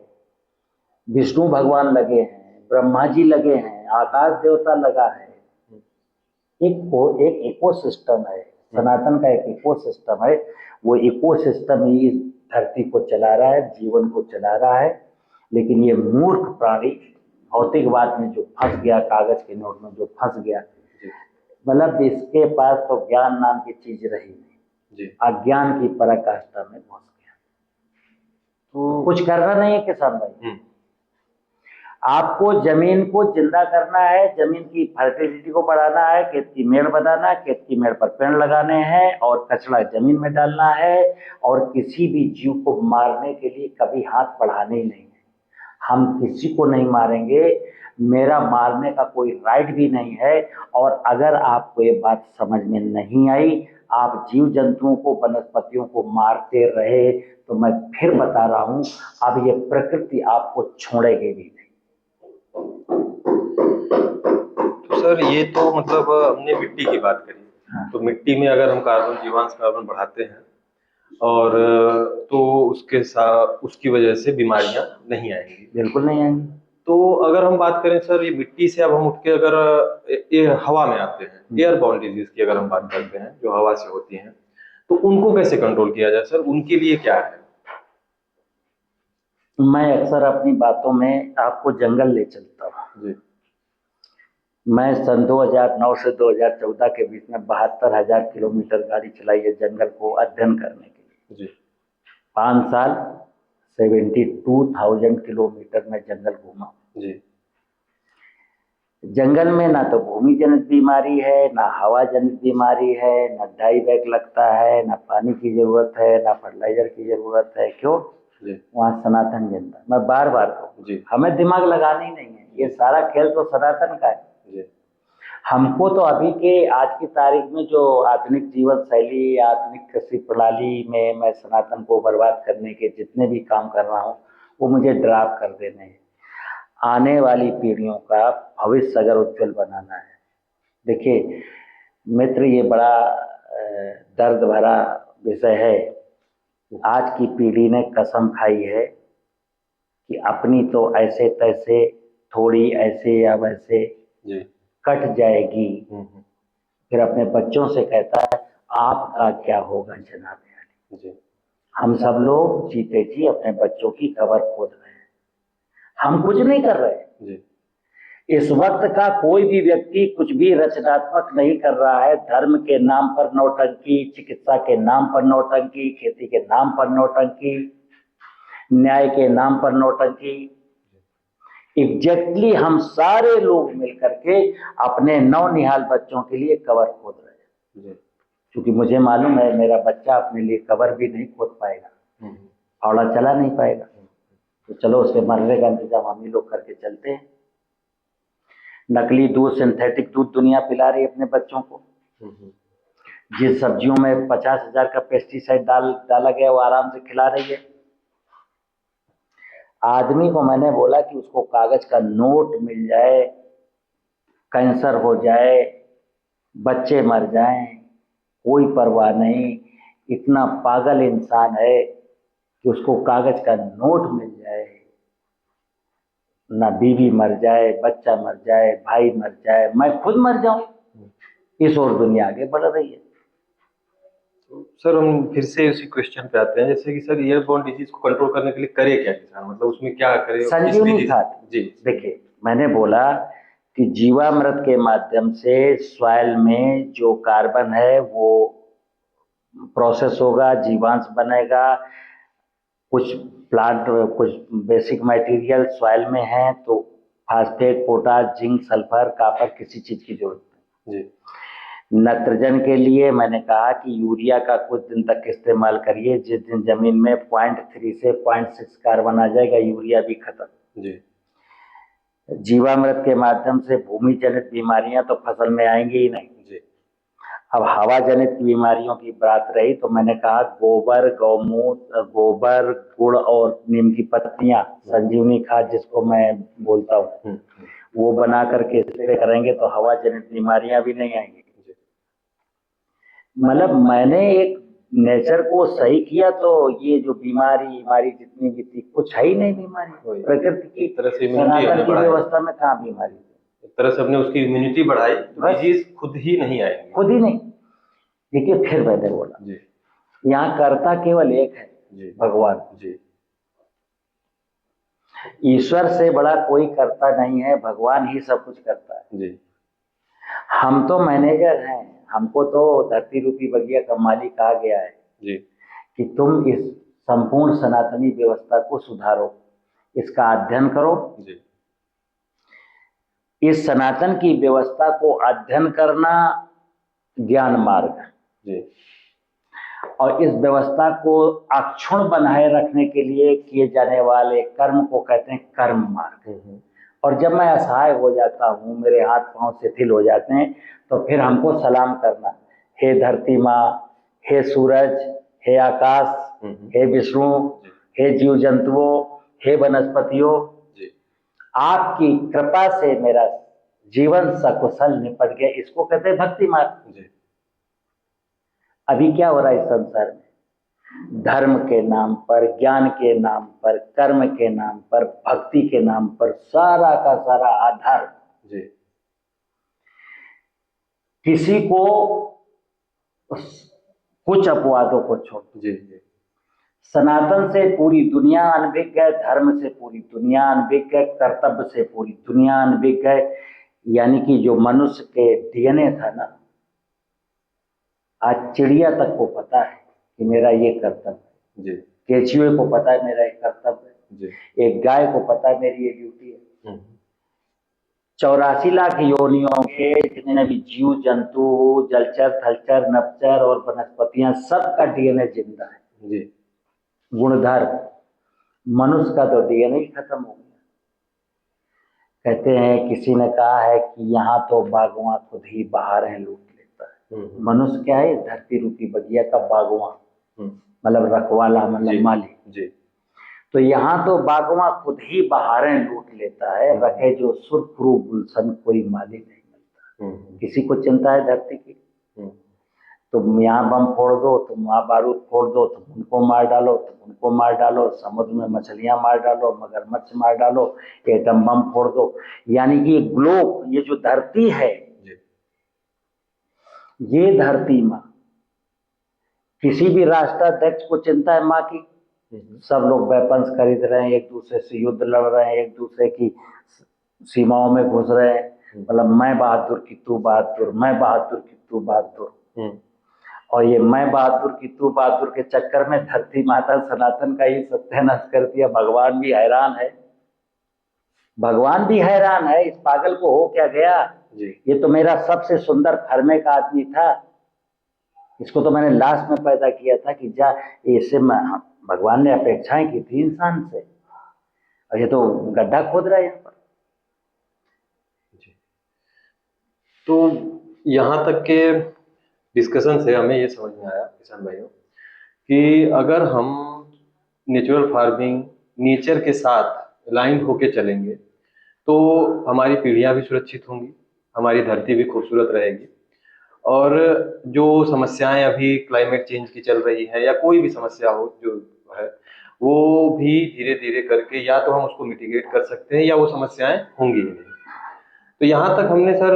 विष्णु भगवान लगे हैं, ब्रह्मा जी लगे हैं, आकाश देवता लगा है, एक इकोसिस्टम है, सनातन का एक इकोसिस्टम है, वो इकोसिस्टम ही इस धरती को चला रहा है, जीवन को चला रहा है। लेकिन ये मूर्ख प्राणी भौतिकवाद में जो फंस गया, कागज के नोट में जो फंस गया, मतलब इसके पास तो ज्ञान नाम की चीज रही नहीं, अज्ञान की पराकाष्ठा में घुस गया। तो कुछ करना नहीं है किसान भाई, आपको जमीन को जिंदा करना है, जमीन की फर्टिलिटी को बढ़ाना है, खेत की मेड़ बनाना है, खेत की मेड़ पर पेड़ लगाने हैं और कचरा जमीन में डालना है और किसी भी जीव को मारने के लिए कभी हाथ बढ़ाने ही नहीं है। हम किसी को नहीं मारेंगे, मेरा मारने का कोई राइट भी नहीं है। और अगर आपको ये बात समझ में नहीं आई, आप जीव जंतुओं को, वनस्पतियों को मारते रहे, तो मैं फिर बता रहा हूं, अब ये प्रकृति आपको छोड़ेगी भी नहीं। तो सर ये तो मतलब हमने मिट्टी की बात करी, तो मिट्टी में अगर हम कार्बन, जीवांश कार्बन बढ़ाते हैं और तो उसके साथ उसकी वजह से बीमारियां नहीं आएंगी। बिल्कुल नहीं आएंगी। तो अगर हम बात करें सर, ये मिट्टी से अब हम उठ के अगर ये हवा में आते हैं, एयरबॉर्न डिजीज की अगर हम बात करते हैं जो हवा से होती हैं, तो उनको कैसे कंट्रोल किया जाए सर? उनके लिए क्या है? मैं अक्सर अपनी बातों में आपको जंगल ले चलता हूँ जी। मैं सन 2009 से 2014 के बीच में 72,000 किलोमीटर गाड़ी चलाई है जंगल को अध्ययन करने के लिए। जी। 5 साल 72,000 किलोमीटर में जंगल घूमा। जी। जंगल में ना तो भूमि जनित बीमारी है, ना हवा जनित बीमारी है, ना डाई बैग लगता है, ना पानी की जरूरत है, ना फर्टिलाइजर की जरूरत है। क्यों? वहाँ सनातन जिंदा। मैं बार बार कहूँ, हमें दिमाग लगाना ही नहीं है, ये सारा खेल तो सनातन का है। हमको तो अभी के आज की तारीख में जो आधुनिक जीवन शैली, आधुनिक कृषि प्रणाली में मैं सनातन को बर्बाद करने के जितने भी काम कर रहा हूँ, वो मुझे ड्राप कर देने हैं। आने वाली पीढ़ियों का भविष्य अगर उज्जवल बनाना है, देखिए मित्र, ये बड़ा दर्द भरा विषय है। आज की पीढ़ी ने कसम खाई है कि अपनी तो ऐसे तैसे, थोड़ी ऐसे या वैसे कट जाएगी। फिर अपने बच्चों से कहता है आपका क्या होगा जनाब। हम सब लोग जीते जी अपने बच्चों की कब्र खोद रहे हैं, हम कुछ नहीं कर रहे। इस वक्त का कोई भी व्यक्ति कुछ भी रचनात्मक नहीं कर रहा है। धर्म के नाम पर नौटंकी, चिकित्सा के नाम पर नौटंकी, खेती के नाम पर नौटंकी, न्याय के नाम पर नौटंकी। एग्जैक्टली हम सारे लोग मिलकर के अपने नौनिहाल बच्चों के लिए कब्र खोद रहे हैं, क्योंकि मुझे मालूम है मेरा बच्चा अपने लिए कब्र भी नहीं खोद पाएगा, फावड़ा चला नहीं पाएगा। तो चलो उसके मरने का इंतजाम हम ही लोग करके चलते हैं। नकली दूध, सिंथेटिक दूध दुनिया पिला रही है अपने बच्चों को। जिस सब्जियों में 50,000 का पेस्टिसाइड डाला गया वो आराम से खिला रही है। आदमी को मैंने बोला कि उसको कागज का नोट मिल जाए, कैंसर हो जाए, बच्चे मर जाएं, कोई परवाह नहीं। इतना पागल इंसान है कि उसको कागज का नोट मिल जाए, ना बीवी मर जाए, बच्चा मर जाए, भाई मर जाए, मैं खुद मर जाऊं, इस और दुनिया आगे बढ़ रही है। सर हम फिर से उसी क्वेश्चन पे आते हैं, जैसे कि सर एयरबॉर्न डिजीज को कंट्रोल करने के लिए करे क्या किसान? मतलब उसमें क्या करे? संजीवनी खाद। जी देखिए, मैंने बोला कि जीवामृत के माध्यम से सॉइल में जो कार्बन है वो प्रोसेस होगा, जीवांश बनेगा। कुछ प्लांट, कुछ बेसिक मटेरियल सॉइल में है, तो phosphate, potash, zinc, sulphur, copper, किसी चीज की जरूरत नहीं। नाइट्रोजन के लिए मैंने कहा कि यूरिया का कुछ दिन तक इस्तेमाल करिए। जिस दिन जमीन में 0.3 से 0.6 कार्बन आ जाएगा, यूरिया भी खत्म। जीवामृत के माध्यम से भूमि जनित बीमारियां तो फसल में आएंगी ही नहीं। अब हवा जनित बीमारियों की बात रही तो मैंने कहा गोबर, गौमूत्र, गोबर, गुड़ और नीम की पत्तियां, संजीवनी खाद जिसको मैं बोलता हूँ, वो बना करके स्प्रे करेंगे तो हवा जनित बीमारियां भी नहीं आएंगी। मतलब मैंने एक नेचर को सही किया तो ये जो बीमारी जितनी भी थी, कुछ है ही नहीं बीमारी। प्रकृति की तरह से सनातन की व्यवस्था में कहाँ बीमारी? एक तरह से हमने उसकी इम्यूनिटी बढ़ाई, डिजीज खुद ही नहीं आएगी। खुद ही नहीं। देखिए फिर मैंने बोला यहाँ कर्ता केवल एक है, भगवान। ईश्वर से बड़ा कोई कर्ता नहीं है, भगवान ही सब कुछ करता है। हम तो मैनेजर हैं, हमको तो धरती रूपी बगिया का मालिक कहा गया है कि तुम इस संपूर्ण सनातनी व्यवस्था को सुधारो, इसका अध्ययन करो। इस सनातन की व्यवस्था को अध्ययन करना ज्ञान मार्ग, और इस व्यवस्था को अक्षुण्ण बनाए रखने के लिए किए जाने वाले कर्म को कहते हैं कर्म मार्ग। और जब मैं असहाय हो जाता हूँ, मेरे हाथ पांव शिथिल हो जाते हैं, तो फिर हमको सलाम करना, हे धरती माँ, हे सूरज, हे आकाश, हे विष्णु, हे जीव जंतुओं, हे वनस्पतियों, आपकी कृपा से मेरा जीवन सकुशल निपट गया। इसको कहते हैं भक्ति मार्ग। अभी क्या हो रहा है इस संसार में? धर्म के नाम पर, ज्ञान के नाम पर, कर्म के नाम पर, भक्ति के नाम पर, सारा का सारा आधार जी किसी को कुछ अपवादों को छोड़, जी जी सनातन से पूरी दुनिया अनभिज्ञ है, धर्म से पूरी दुनिया अनभिज्ञ है, कर्तव्य से पूरी दुनिया अनभिज्ञ है। यानी कि जो मनुष्य के डीएनए था ना, आज चिड़िया तक को पता है कि मेरा ये कर्तव्य है। जी केचुए को पता है मेरा ये कर्तव्य है। जी एक गाय को पता है मेरी ये ड्यूटी है। 84 लाख योनियों के जितने भी जीव जंतु, जलचर, थलचर, नभचर और वनस्पतियां, सबका डीएनए जिंदा है। जी गुणधर्म, मनुष्य का तो डीएनए ही खत्म हो गया। कहते हैं, किसी ने कहा है कि यहाँ तो बागवां खुद ही बहारें लूट लेता है। मनुष्य क्या है? धरती रूपी बगिया का बागवां, मतलब रखवाला, मतलब मालिक। जी तो यहाँ तो बागवां खुद ही बहारें लूट लेता है, रखे जो सुरखरू गुलशन कोई माली नहीं मिलता। किसी को चिंता है धरती की? तुम यहाँ बम फोड़ दो, तुम वहाँ बारूद फोड़ दो, तुम उनको मार डालो, तुम उनको मार डालो, समुद्र में मछलियां मार डालो, मगरमच्छ मार डालो, एटम बम फोड़ दो। यानी कि ग्लोब, ये जो धरती है, ये धरती माँ, किसी भी राष्ट्राध्यक्ष को चिंता है माँ की? सब लोग वेपन्स खरीद रहे हैं, एक दूसरे से युद्ध लड़ रहे हैं, एक दूसरे की सीमाओं में घुस रहे हैं। मतलब मैं बहादुर की तू बहादुर, मैं बहादुर की तू बहादुर। और ये मैं बहादुर की तू बहादुर के चक्कर में धरती माता सनातन का ही सत्यानाश कर दिया। भगवान भी हैरान है, भगवान भी हैरान है, इस पागल को हो क्या गया? ये तो मेरा सबसे सुंदर फरमे का आदमी था, इसको तो मैंने लास्ट में पैदा किया था कि जा, इससे भगवान ने अपेक्षाएं की थी इंसान से, और ये तो गड्ढा खोद रहा है यहाँ पर। तो यहाँ तक के डिस्कशन से हमें ये समझ में आया किसान भाइयों कि अगर हम नेचुरल फार्मिंग, नेचर के साथ लाइन होके चलेंगे तो हमारी पीढ़ियां भी सुरक्षित होंगी, हमारी धरती भी खूबसूरत रहेगी, और जो समस्याएं अभी क्लाइमेट चेंज की चल रही है या कोई भी समस्या हो जो है, वो भी धीरे धीरे करके या तो हम उसको मिटिगेट कर सकते हैं या वो समस्याएं होंगी नहीं। तो यहाँ तक हमने सर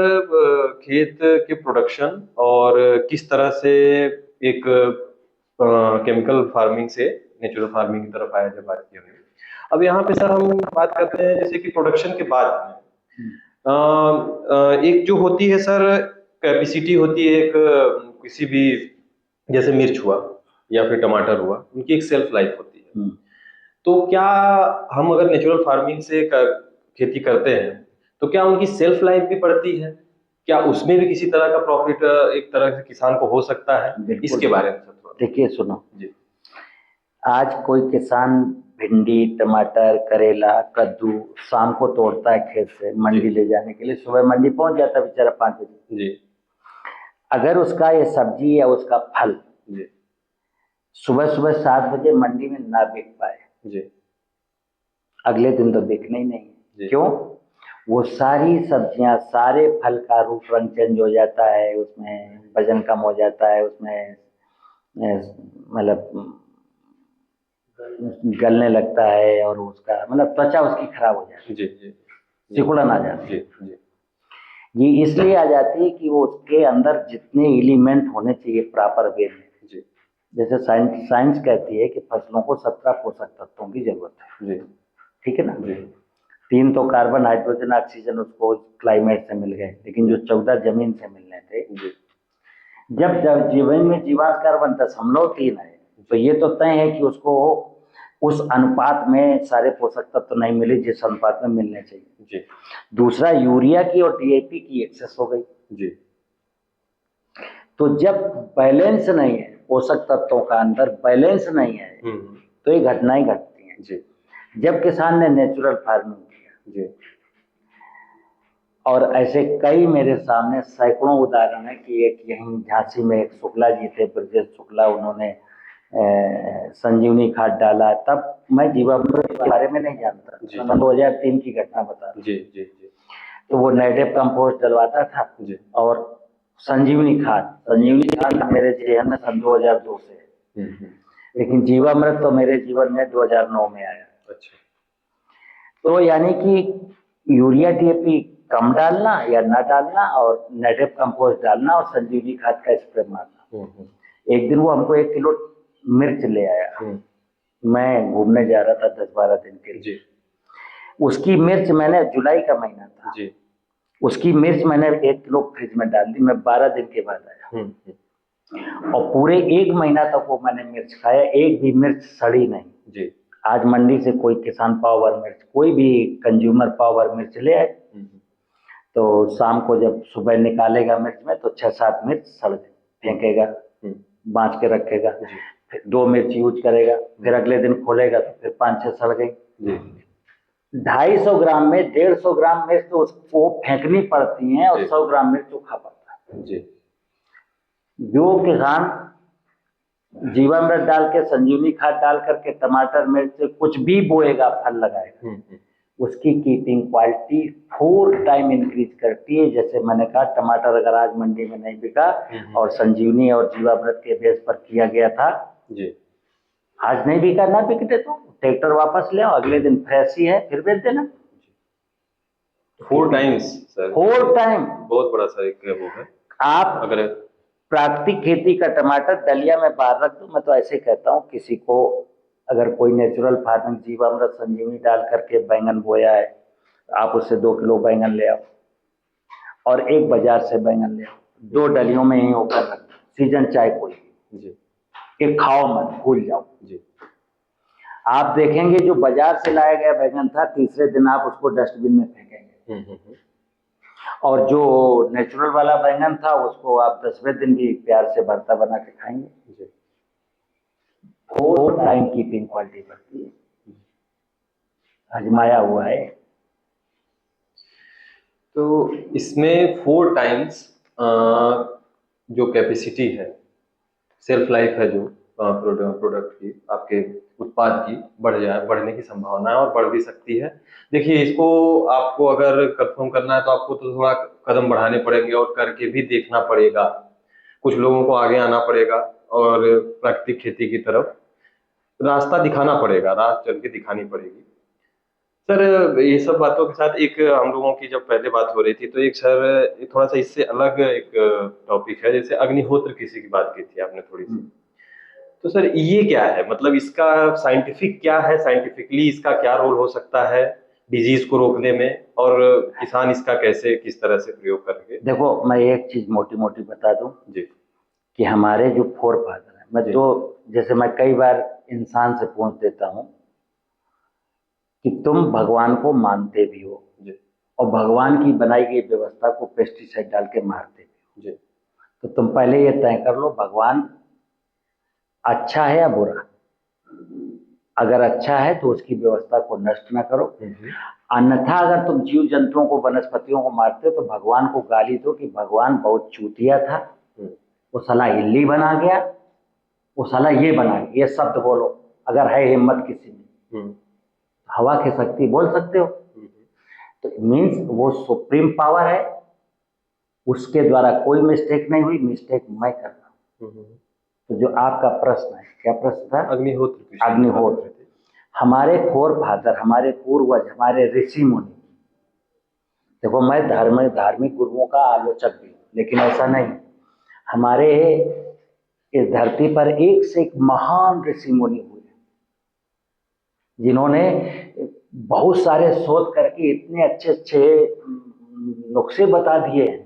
खेत के प्रोडक्शन और किस तरह से एक केमिकल फार्मिंग से नेचुरल फार्मिंग की तरफ आया जब बात की हमने। अब यहाँ पे सर हम बात करते हैं जैसे कि प्रोडक्शन के बाद एक जो होती है सर कैपेसिटी होती है एक किसी भी, जैसे मिर्च हुआ या फिर टमाटर हुआ, उनकी एक सेल्फ लाइफ होती है। तो क्या हम अगर नेचुरल फार्मिंग से खेती करते हैं तो क्या उनकी सेल्फ लाइफ भी बढ़ती है? क्या उसमें भी किसी तरह का प्रॉफिट एक तरह से किसान को हो सकता है? इसके बारे में थोड़ा देखिए, सुनो जी। आज कोई किसान भिंडी, टमाटर, करेला, कद्दू शाम को तोड़ता है खेत से मंडी ले जाने के लिए, सुबह मंडी पहुंच जाता है बेचारा 5 बजे जी। अगर उसका ये सब्जी या उसका फल जी सुबह सुबह 7 बजे मंडी में ना बिक पाए जी, अगले दिन तो बिकना ही नहीं। क्यों? वो सारी सब्जियां, सारे फल का रूप रंग चेंज हो जाता है, उसमें वजन कम हो जाता है, उसमें मतलब गलने लगता है, और उसका मतलब त्वचा उसकी खराब हो जाती है जी जी, सिकुड़न आ जाती है जी। ये इसलिए आ जाती है कि वो उसके अंदर जितने एलिमेंट होने चाहिए प्रॉपर वे में जी, जैसे साइंस कहती है कि फसलों को 17 पोषक तत्वों की जरूरत है जी, ठीक है ना जी। 3 तो कार्बन, हाइड्रोजन, ऑक्सीजन उसको क्लाइमेट से मिल गए, लेकिन जो 14 जमीन से मिलने थे जी। जब जीवन में जीवाश्म कार्बन 10.3 है, तो ये तो तय है कि उसको उस अनुपात में सारे पोषक तत्व नहीं मिले जिस अनुपात में मिलने चाहिए जी। दूसरा, यूरिया की और डीएपी की एक्सेस हो गई जी। तो जब बैलेंस नहीं है, पोषक तत्वों का अंदर बैलेंस नहीं है, तो ये घटनाएं घटती हैं जी। जब किसान ने नेचुरल फार्मिंग किया जी, और ऐसे कई मेरे सामने सैकड़ों उदाहरण है कि एक यहीं झांसी में एक शुक्ला जी थे, ब्रजेश शुक्ला, उन्होंने संजीवनी खाद डाला। तब मैं जीवामृत के बारे में नहीं जानता, 2003 की घटना बता रहा जी जी जी। तो वो नेटिव कंपोस्ट डलवाता था जी, और संजीवनी खाद मेरे जेहन में सन 2002 से लेकिन जीवामृत तो मेरे जीवन में 2009 में आया। अच्छा। तो यानी कि यूरिया डीएपी कम डालना या ना डालना, और नेटिव कंपोस्ट डालना, और संजीवनी खाद का स्प्रे मारना। एक दिन वो हमको 1 किलो मिर्च ले आया। मैं घूमने जा रहा था 10-12 दिन के लिए। उसकी मिर्च मैंने, जुलाई का महीना था जी, उसकी मिर्च मैंने 1 किलो फ्रिज में डाल दी। मैं 12 दिन के बाद आया और पूरे 1 महीना तक वो मैंने मिर्च खाया, एक भी मिर्च सड़ी नहीं जी। आज मंडी से कोई किसान पावर मिर्च, कोई भी कंज्यूमर पावर मिर्च ले आए तो शाम को जब सुबह निकालेगा मिर्च में तो 6-7 मिर्च सड़ गए, फेंकेगा, बांच के रखेगा, फिर 2 मिर्च यूज करेगा, फिर अगले दिन खोलेगा तो फिर 5-6 सड़ गई। 250 ग्राम में 150 ग्राम मिर्च तो उसको फेंकनी पड़ती है और 100 ग्राम मिर्च वो खा पाता है जी। जो किसान जीवामृत डाल के, संजीवनी खाद डाल करके टमाटर मिर्च कुछ भी बोएगा, फल लगाएगा, उसकी कीपिंग क्वालिटी 4 टाइम इंक्रीज करती है। जैसे मैंने कहा, टमाटर अगर आज मंडी में नहीं बिका और संजीवनी और जीवामृत के बेस पर किया गया था जी, आज नहीं बिका, ना बिकते तो ट्रैक्टर वापस ले आओ, अगले दिन फ्रेश ही है, फिर बेच देना। 4 टाइम्स सर, 4 टाइम बहुत बड़ा सर एक वो है। आप अगर प्राकृतिक खेती का टमाटर दलिया में बाहर रख दो, मैं तो ऐसे कहता हूँ, किसी को अगर कोई नेचुरल फार्मिंग जीवामृत संजीवनी डाल करके बैंगन बोया है, आप उससे 2 किलो बैंगन ले आओ और एक बाजार से बैंगन ले आओ, 2 डलियों में ही होकर रख दो, सीजन चाहे कोई जी, एक खाओ मत, भूल जाओ जी। आप देखेंगे जो बाजार से लाया गया बैंगन था, तीसरे दिन आप उसको डस्टबिन में फेंकेंगे और जो नेचुरल वाला बैंगन था उसको आप 10वें दिन भी प्यार से भरता बना के खाएंगे। 4 टाइम कीपिंग क्वालिटी बढ़ती है, आजमाया हुआ है। तो इसमें 4 टाइम्स जो कैपेसिटी है, सेल्फ लाइफ है जो प्रोडक्ट की, आपके उत्पाद की बढ़ने की संभावना है और बढ़ भी सकती है। देखिए, इसको आपको अगर कंफर्म करना है तो आपको तो थोड़ा कदम बढ़ाने पड़ेंगे और करके भी देखना पड़ेगा, कुछ लोगों को आगे आना पड़ेगा और प्राकृतिक खेती की तरफ रास्ता दिखाना पड़ेगा, राह चल के दिखानी पड़ेगी। सर, ये सब बातों के साथ एक हम लोगों की जब पहले बात हो रही थी तो एक सर थोड़ा सा इससे अलग एक टॉपिक है, जैसे अग्निहोत्र कृषि की बात की थी आपने थोड़ी सी, तो सर ये क्या है, मतलब इसका साइंटिफिक क्या है, साइंटिफिकली इसका क्या रोल हो सकता है डिजीज को रोकने में, और किसान इसका कैसे किस तरह से प्रयोग करेंगे? देखो, मैं एक चीज मोटी मोटी बता दूं जी, कि हमारे जो फोर फादर है, मैं तो जैसे मैं कई बार इंसान से पूछ देता हूं कि तुम भगवान को मानते भी हो जी, और भगवान की बनाई गई व्यवस्था को पेस्टिसाइड डाल के मारते भी हो जी, तो तुम पहले ये तय कर लो भगवान अच्छा है या बुरा। अगर अच्छा है तो उसकी व्यवस्था को नष्ट ना करो, अन्यथा अगर तुम जीव जंतुओं को, वनस्पतियों को मारते हो तो भगवान को गाली दो कि भगवान बहुत चूतिया था, वो साला हिल्ली बना गया, वो साला ये बना गया, ये शब्द बोलो अगर है हिम्मत किसी में, हवा की शक्ति बोल सकते हो। तो मीन्स वो सुप्रीम पावर है, उसके द्वारा कोई मिस्टेक नहीं हुई, मिस्टेक मैं कर रहा हूँ। तो जो आपका प्रश्न है, क्या प्रश्न था? अग्निहोत्र। हमारे फोर फादर, हमारे पूर्वज, हमारे ऋषि मुनि, देखो मैं धार्मिक गुरुओं का आलोचक भी, लेकिन ऐसा नहीं, हमारे इस धरती पर एक से एक महान ऋषि मुनि हुए जिन्होंने बहुत सारे शोध करके इतने अच्छे अच्छे नुस्खे बता दिए हैं।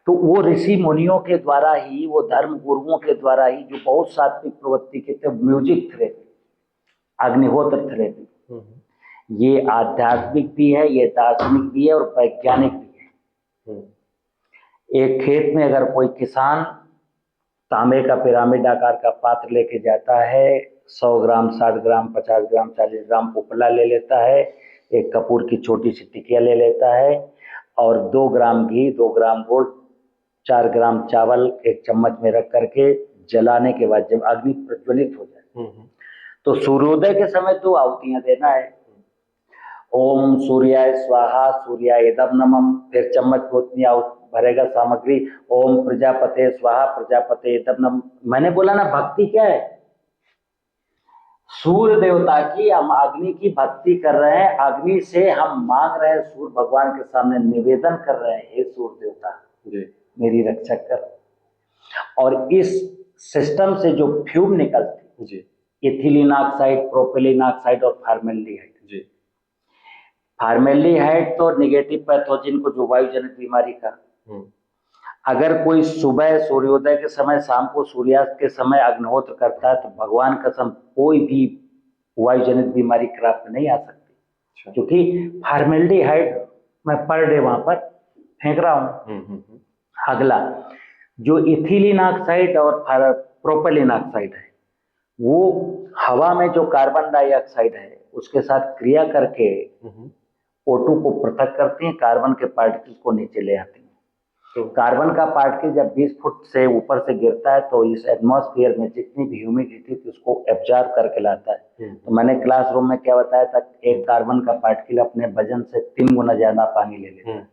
तो वो ऋषि मुनियों के द्वारा ही, वो धर्म गुरुओं के द्वारा ही, जो बहुत सात्विक प्रवृत्ति के थे, म्यूजिक थेरेपी, अग्निहोत्र थेरेपी, ये आध्यात्मिक भी है, ये दार्शनिक भी है और वैज्ञानिक भी है। एक खेत में अगर कोई किसान तांबे का पिरामिड आकार का पात्र लेके जाता है, 100 ग्राम, 60 ग्राम, 50 ग्राम, 40 ग्राम उपला ले लेता है, एक कपूर की छोटी सी टिकिया ले लेता है और 2 ग्राम घी, 2 ग्राम गुड़, 4 ग्राम चावल एक चम्मच में रख करके जलाने के बाद जब अग्नि प्रज्वलित हो जाए तो सूर्योदय के समय 2 आहुतियां देना है। ओम सूर्याय स्वाहा, सूर्याय इदम नमः, फिर चम्मच में उतनी भरेगा सामग्री, ओम प्रजापते स्वाहा, प्रजापते इदम नमः। मैंने बोला ना, भक्ति क्या है? सूर्य देवता की, हम अग्नि की भक्ति कर रहे हैं, अग्नि से हम मांग रहे हैं, सूर्य भगवान के सामने निवेदन कर रहे हैं, हे सूर्य देवता जी मेरी रक्षा कर। और इस सिस्टम से जो फ्यूम निकलती, जी इथिलीन ऑक्साइड, प्रोपिलीन ऑक्साइड और फार्मेल्डिहाइड। जी फार्मेल्डिहाइड तो निगेटिव पैथोजन को, जो वायु जनित बीमारी का, अगर कोई सुबह सूर्योदय के समय, शाम को सूर्यास्त के समय अग्निहोत्र करता है तो भगवान कसम कोई भी वायु जनित बीमारी क्राफ्ट नहीं आ सकती, क्योंकि फार्मेल्डिहाइड मैं पर डे वहां पर फेंक रहा हूं। अगला जो इथिलीन ऑक्साइड और प्रोपिलीन ऑक्साइड है, वो हवा में जो कार्बन डाइऑक्साइड है उसके साथ क्रिया करके O2 को पृथक करती हैं, कार्बन के पार्टिकल्स को नीचे ले आती हैं। तो कार्बन का पार्टिकल जब 20 फुट से ऊपर से गिरता है तो इस एटमॉस्फेयर में जितनी भी ह्यूमिडिटी थी उसको एब्जॉर्ब करके लाता है। तो मैंने क्लासरूम में क्या बताया था, एक कार्बन का पार्टिकल अपने वजन से 3 गुना ज्यादा पानी ले लेता है।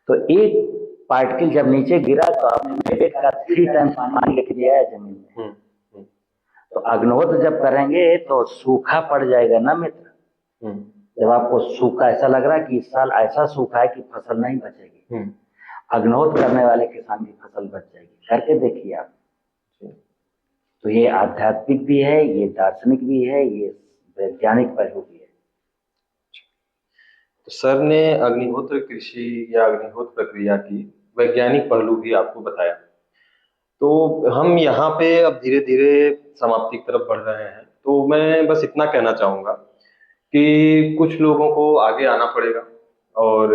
तो एक पार्टिकल जब नीचे गिरा तो आपने 3 टाइम्स पानी लेके दिया है जमीन में। तो अग्निहोत्र जब करेंगे तो सूखा पड़ जाएगा ना मित्र। जब आपको सूखा ऐसा लग रहा है कि इस साल ऐसा सूखा है कि फसल नहीं बचेगी, अग्निहोत्र करने वाले किसान की फसल बच जाएगी, करके देखिए आप। तो ये आध्यात्मिक भी है, ये दार्शनिक भी है, ये वैज्ञानिक पहलू भी है। तो सर ने अग्निहोत्र कृषि या अग्निहोत्र प्रक्रिया की वैज्ञानिक पहलू भी आपको बताया। तो हम यहाँ पे अब धीरे धीरे समाप्ति की तरफ बढ़ रहे हैं, तो मैं बस इतना कहना चाहूंगा कि कुछ लोगों को आगे आना पड़ेगा और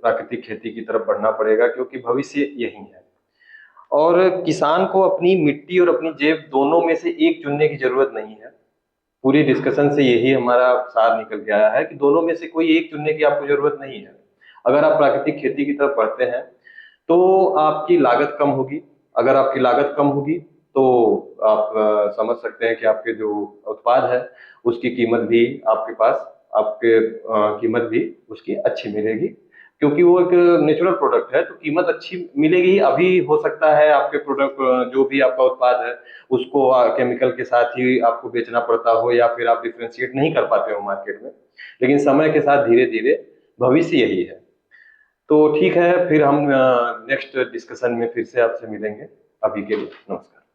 प्राकृतिक खेती की तरफ बढ़ना पड़ेगा, क्योंकि भविष्य यही है। और किसान को अपनी मिट्टी और अपनी जेब दोनों में से एक चुनने की जरूरत नहीं है। पूरी डिस्कशन से यही हमारा सार निकल के आया है कि दोनों में से कोई एक चुनने की आपको जरूरत नहीं है। अगर आप प्राकृतिक खेती की तरफ बढ़ते हैं तो आपकी लागत कम होगी। अगर आपकी लागत कम होगी तो आप समझ सकते हैं कि आपके जो उत्पाद है उसकी कीमत भी आपके पास, आपके कीमत भी उसकी अच्छी मिलेगी, क्योंकि वो एक नेचुरल प्रोडक्ट है, तो कीमत अच्छी मिलेगी। अभी हो सकता है आपके प्रोडक्ट जो भी आपका उत्पाद है उसको केमिकल के साथ ही आपको बेचना पड़ता हो, या फिर आप डिफ्रेंशिएट नहीं कर पाते हो मार्केट में, लेकिन समय के साथ धीरे धीरे भविष्य यही है। तो ठीक है, फिर हम नेक्स्ट डिस्कशन में फिर से आपसे मिलेंगे। अभी के लिए नमस्कार।